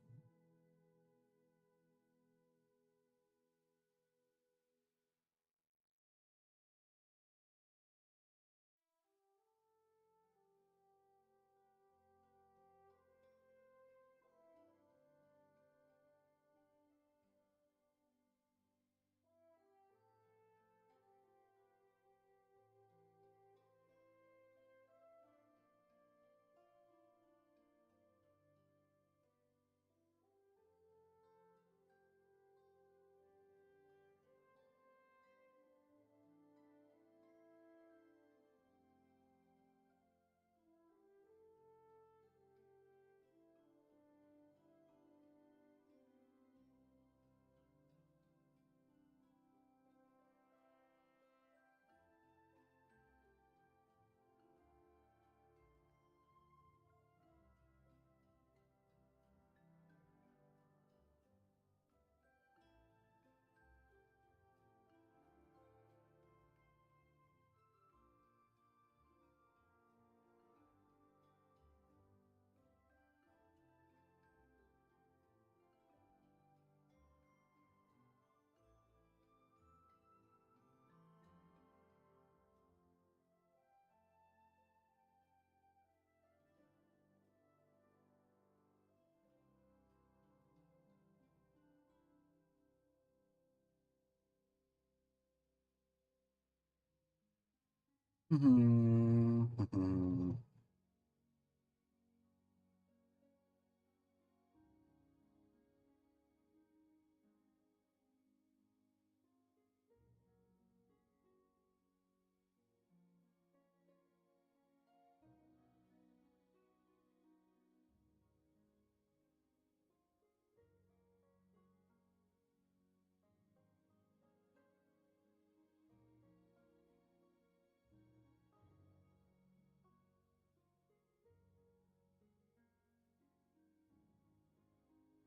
Mm-hmm.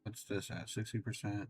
What's this at? 60%?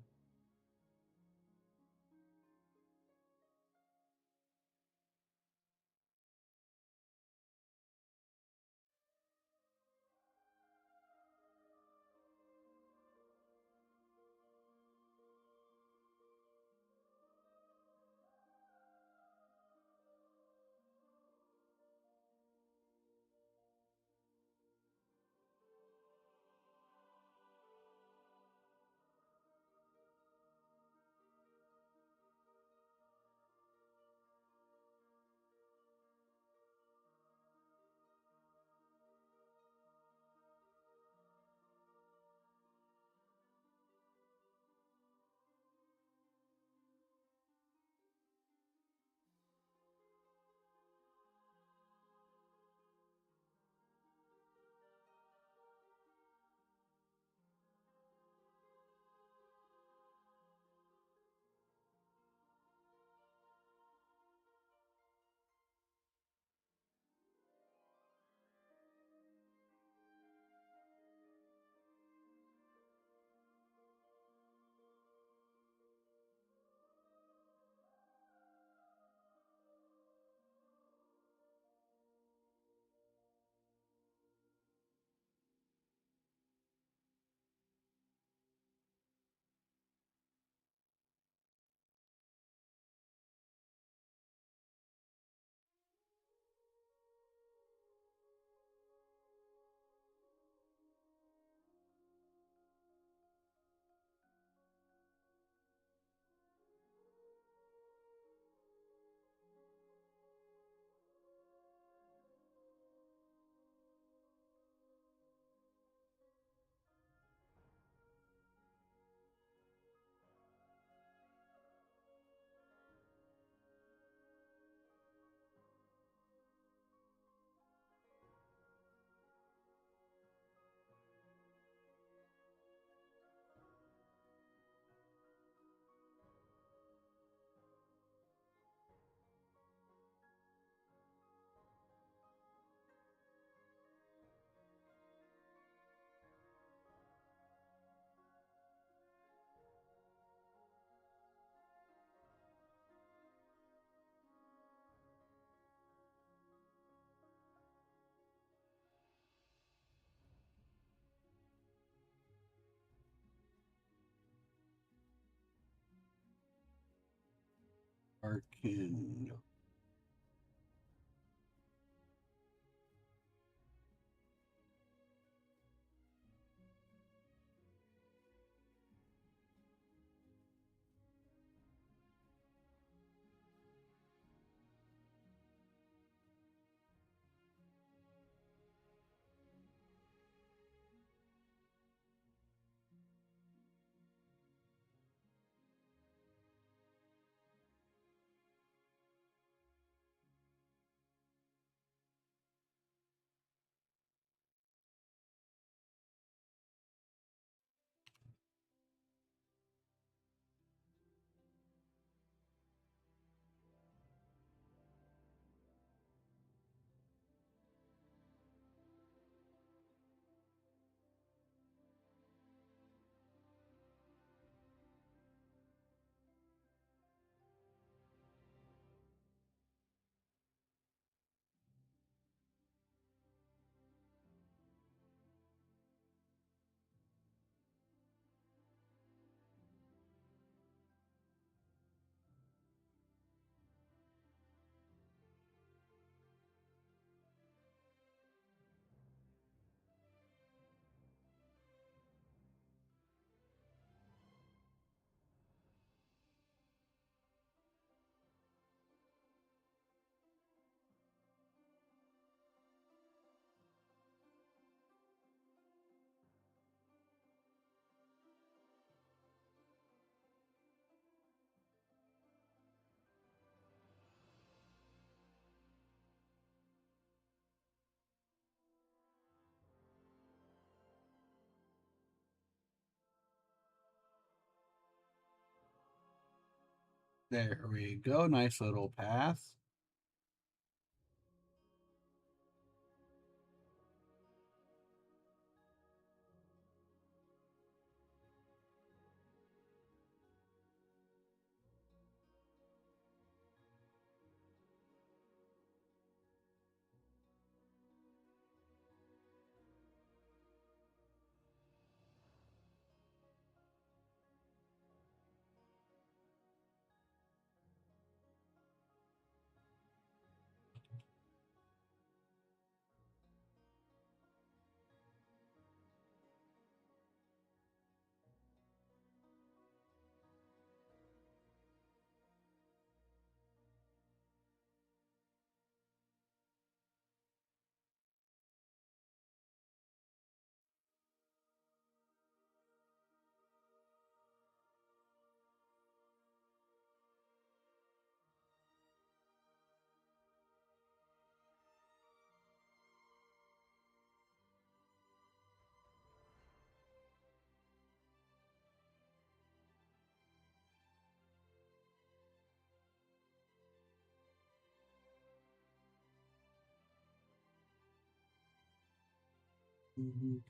American. There we go. Nice little path. Mhm.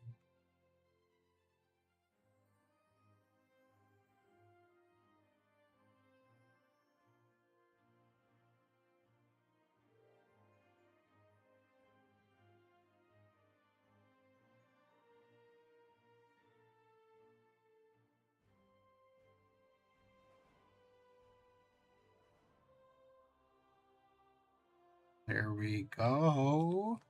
There we go.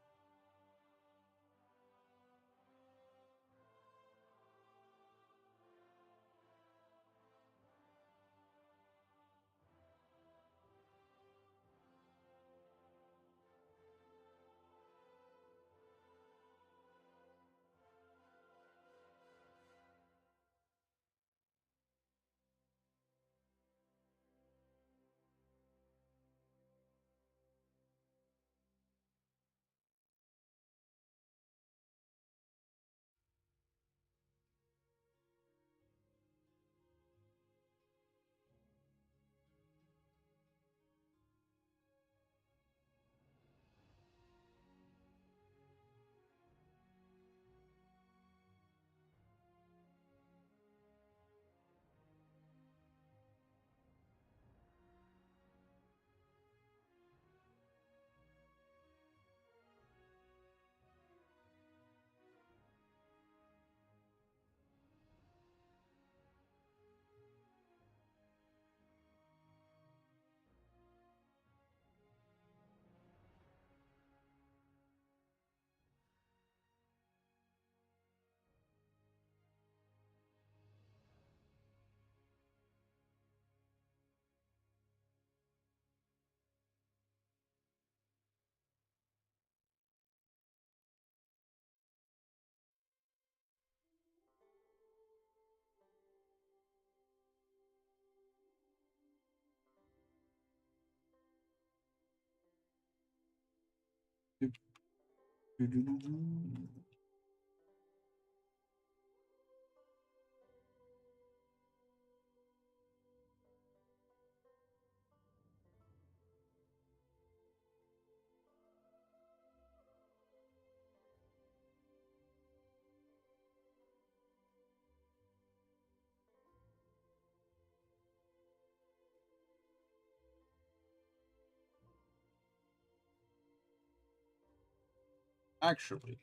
Actually,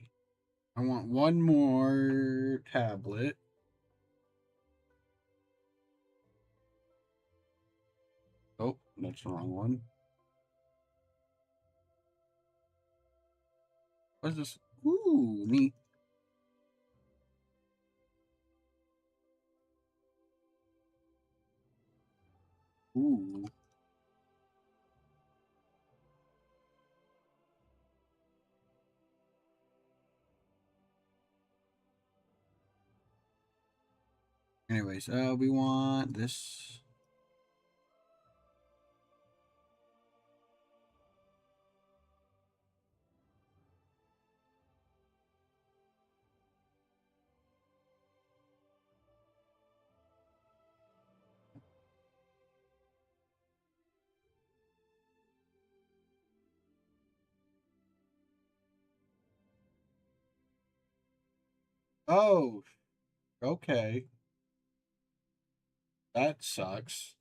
I want one more tablet. Oh, that's the wrong one. What's this? Ooh, neat. Ooh. Anyways, we want this. Oh, okay. That sucks.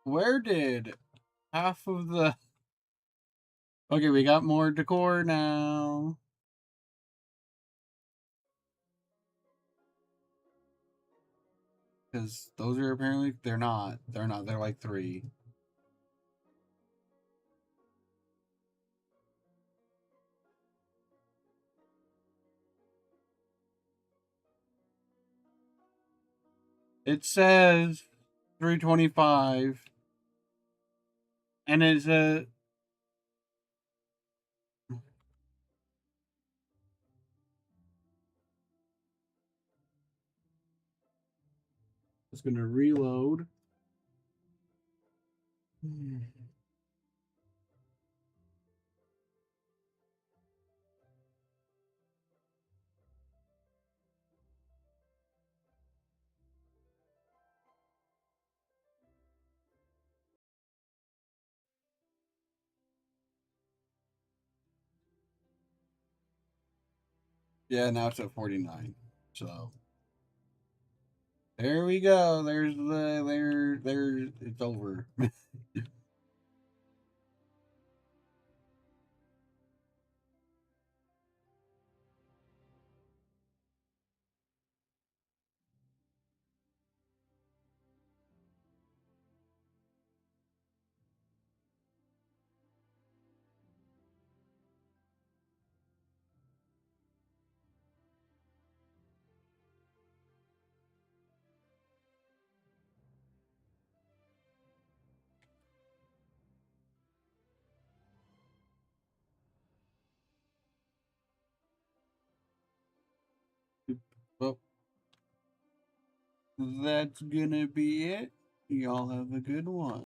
Where did half of the. Okay, we got more decor now. Because those are apparently. They're not. They're not. They're like 3. It says 325. And it's a. It's going to reload. Yeah, now it's at 49. So there we go. There's the there it's over. Well, that's gonna be it. Y'all have a good one.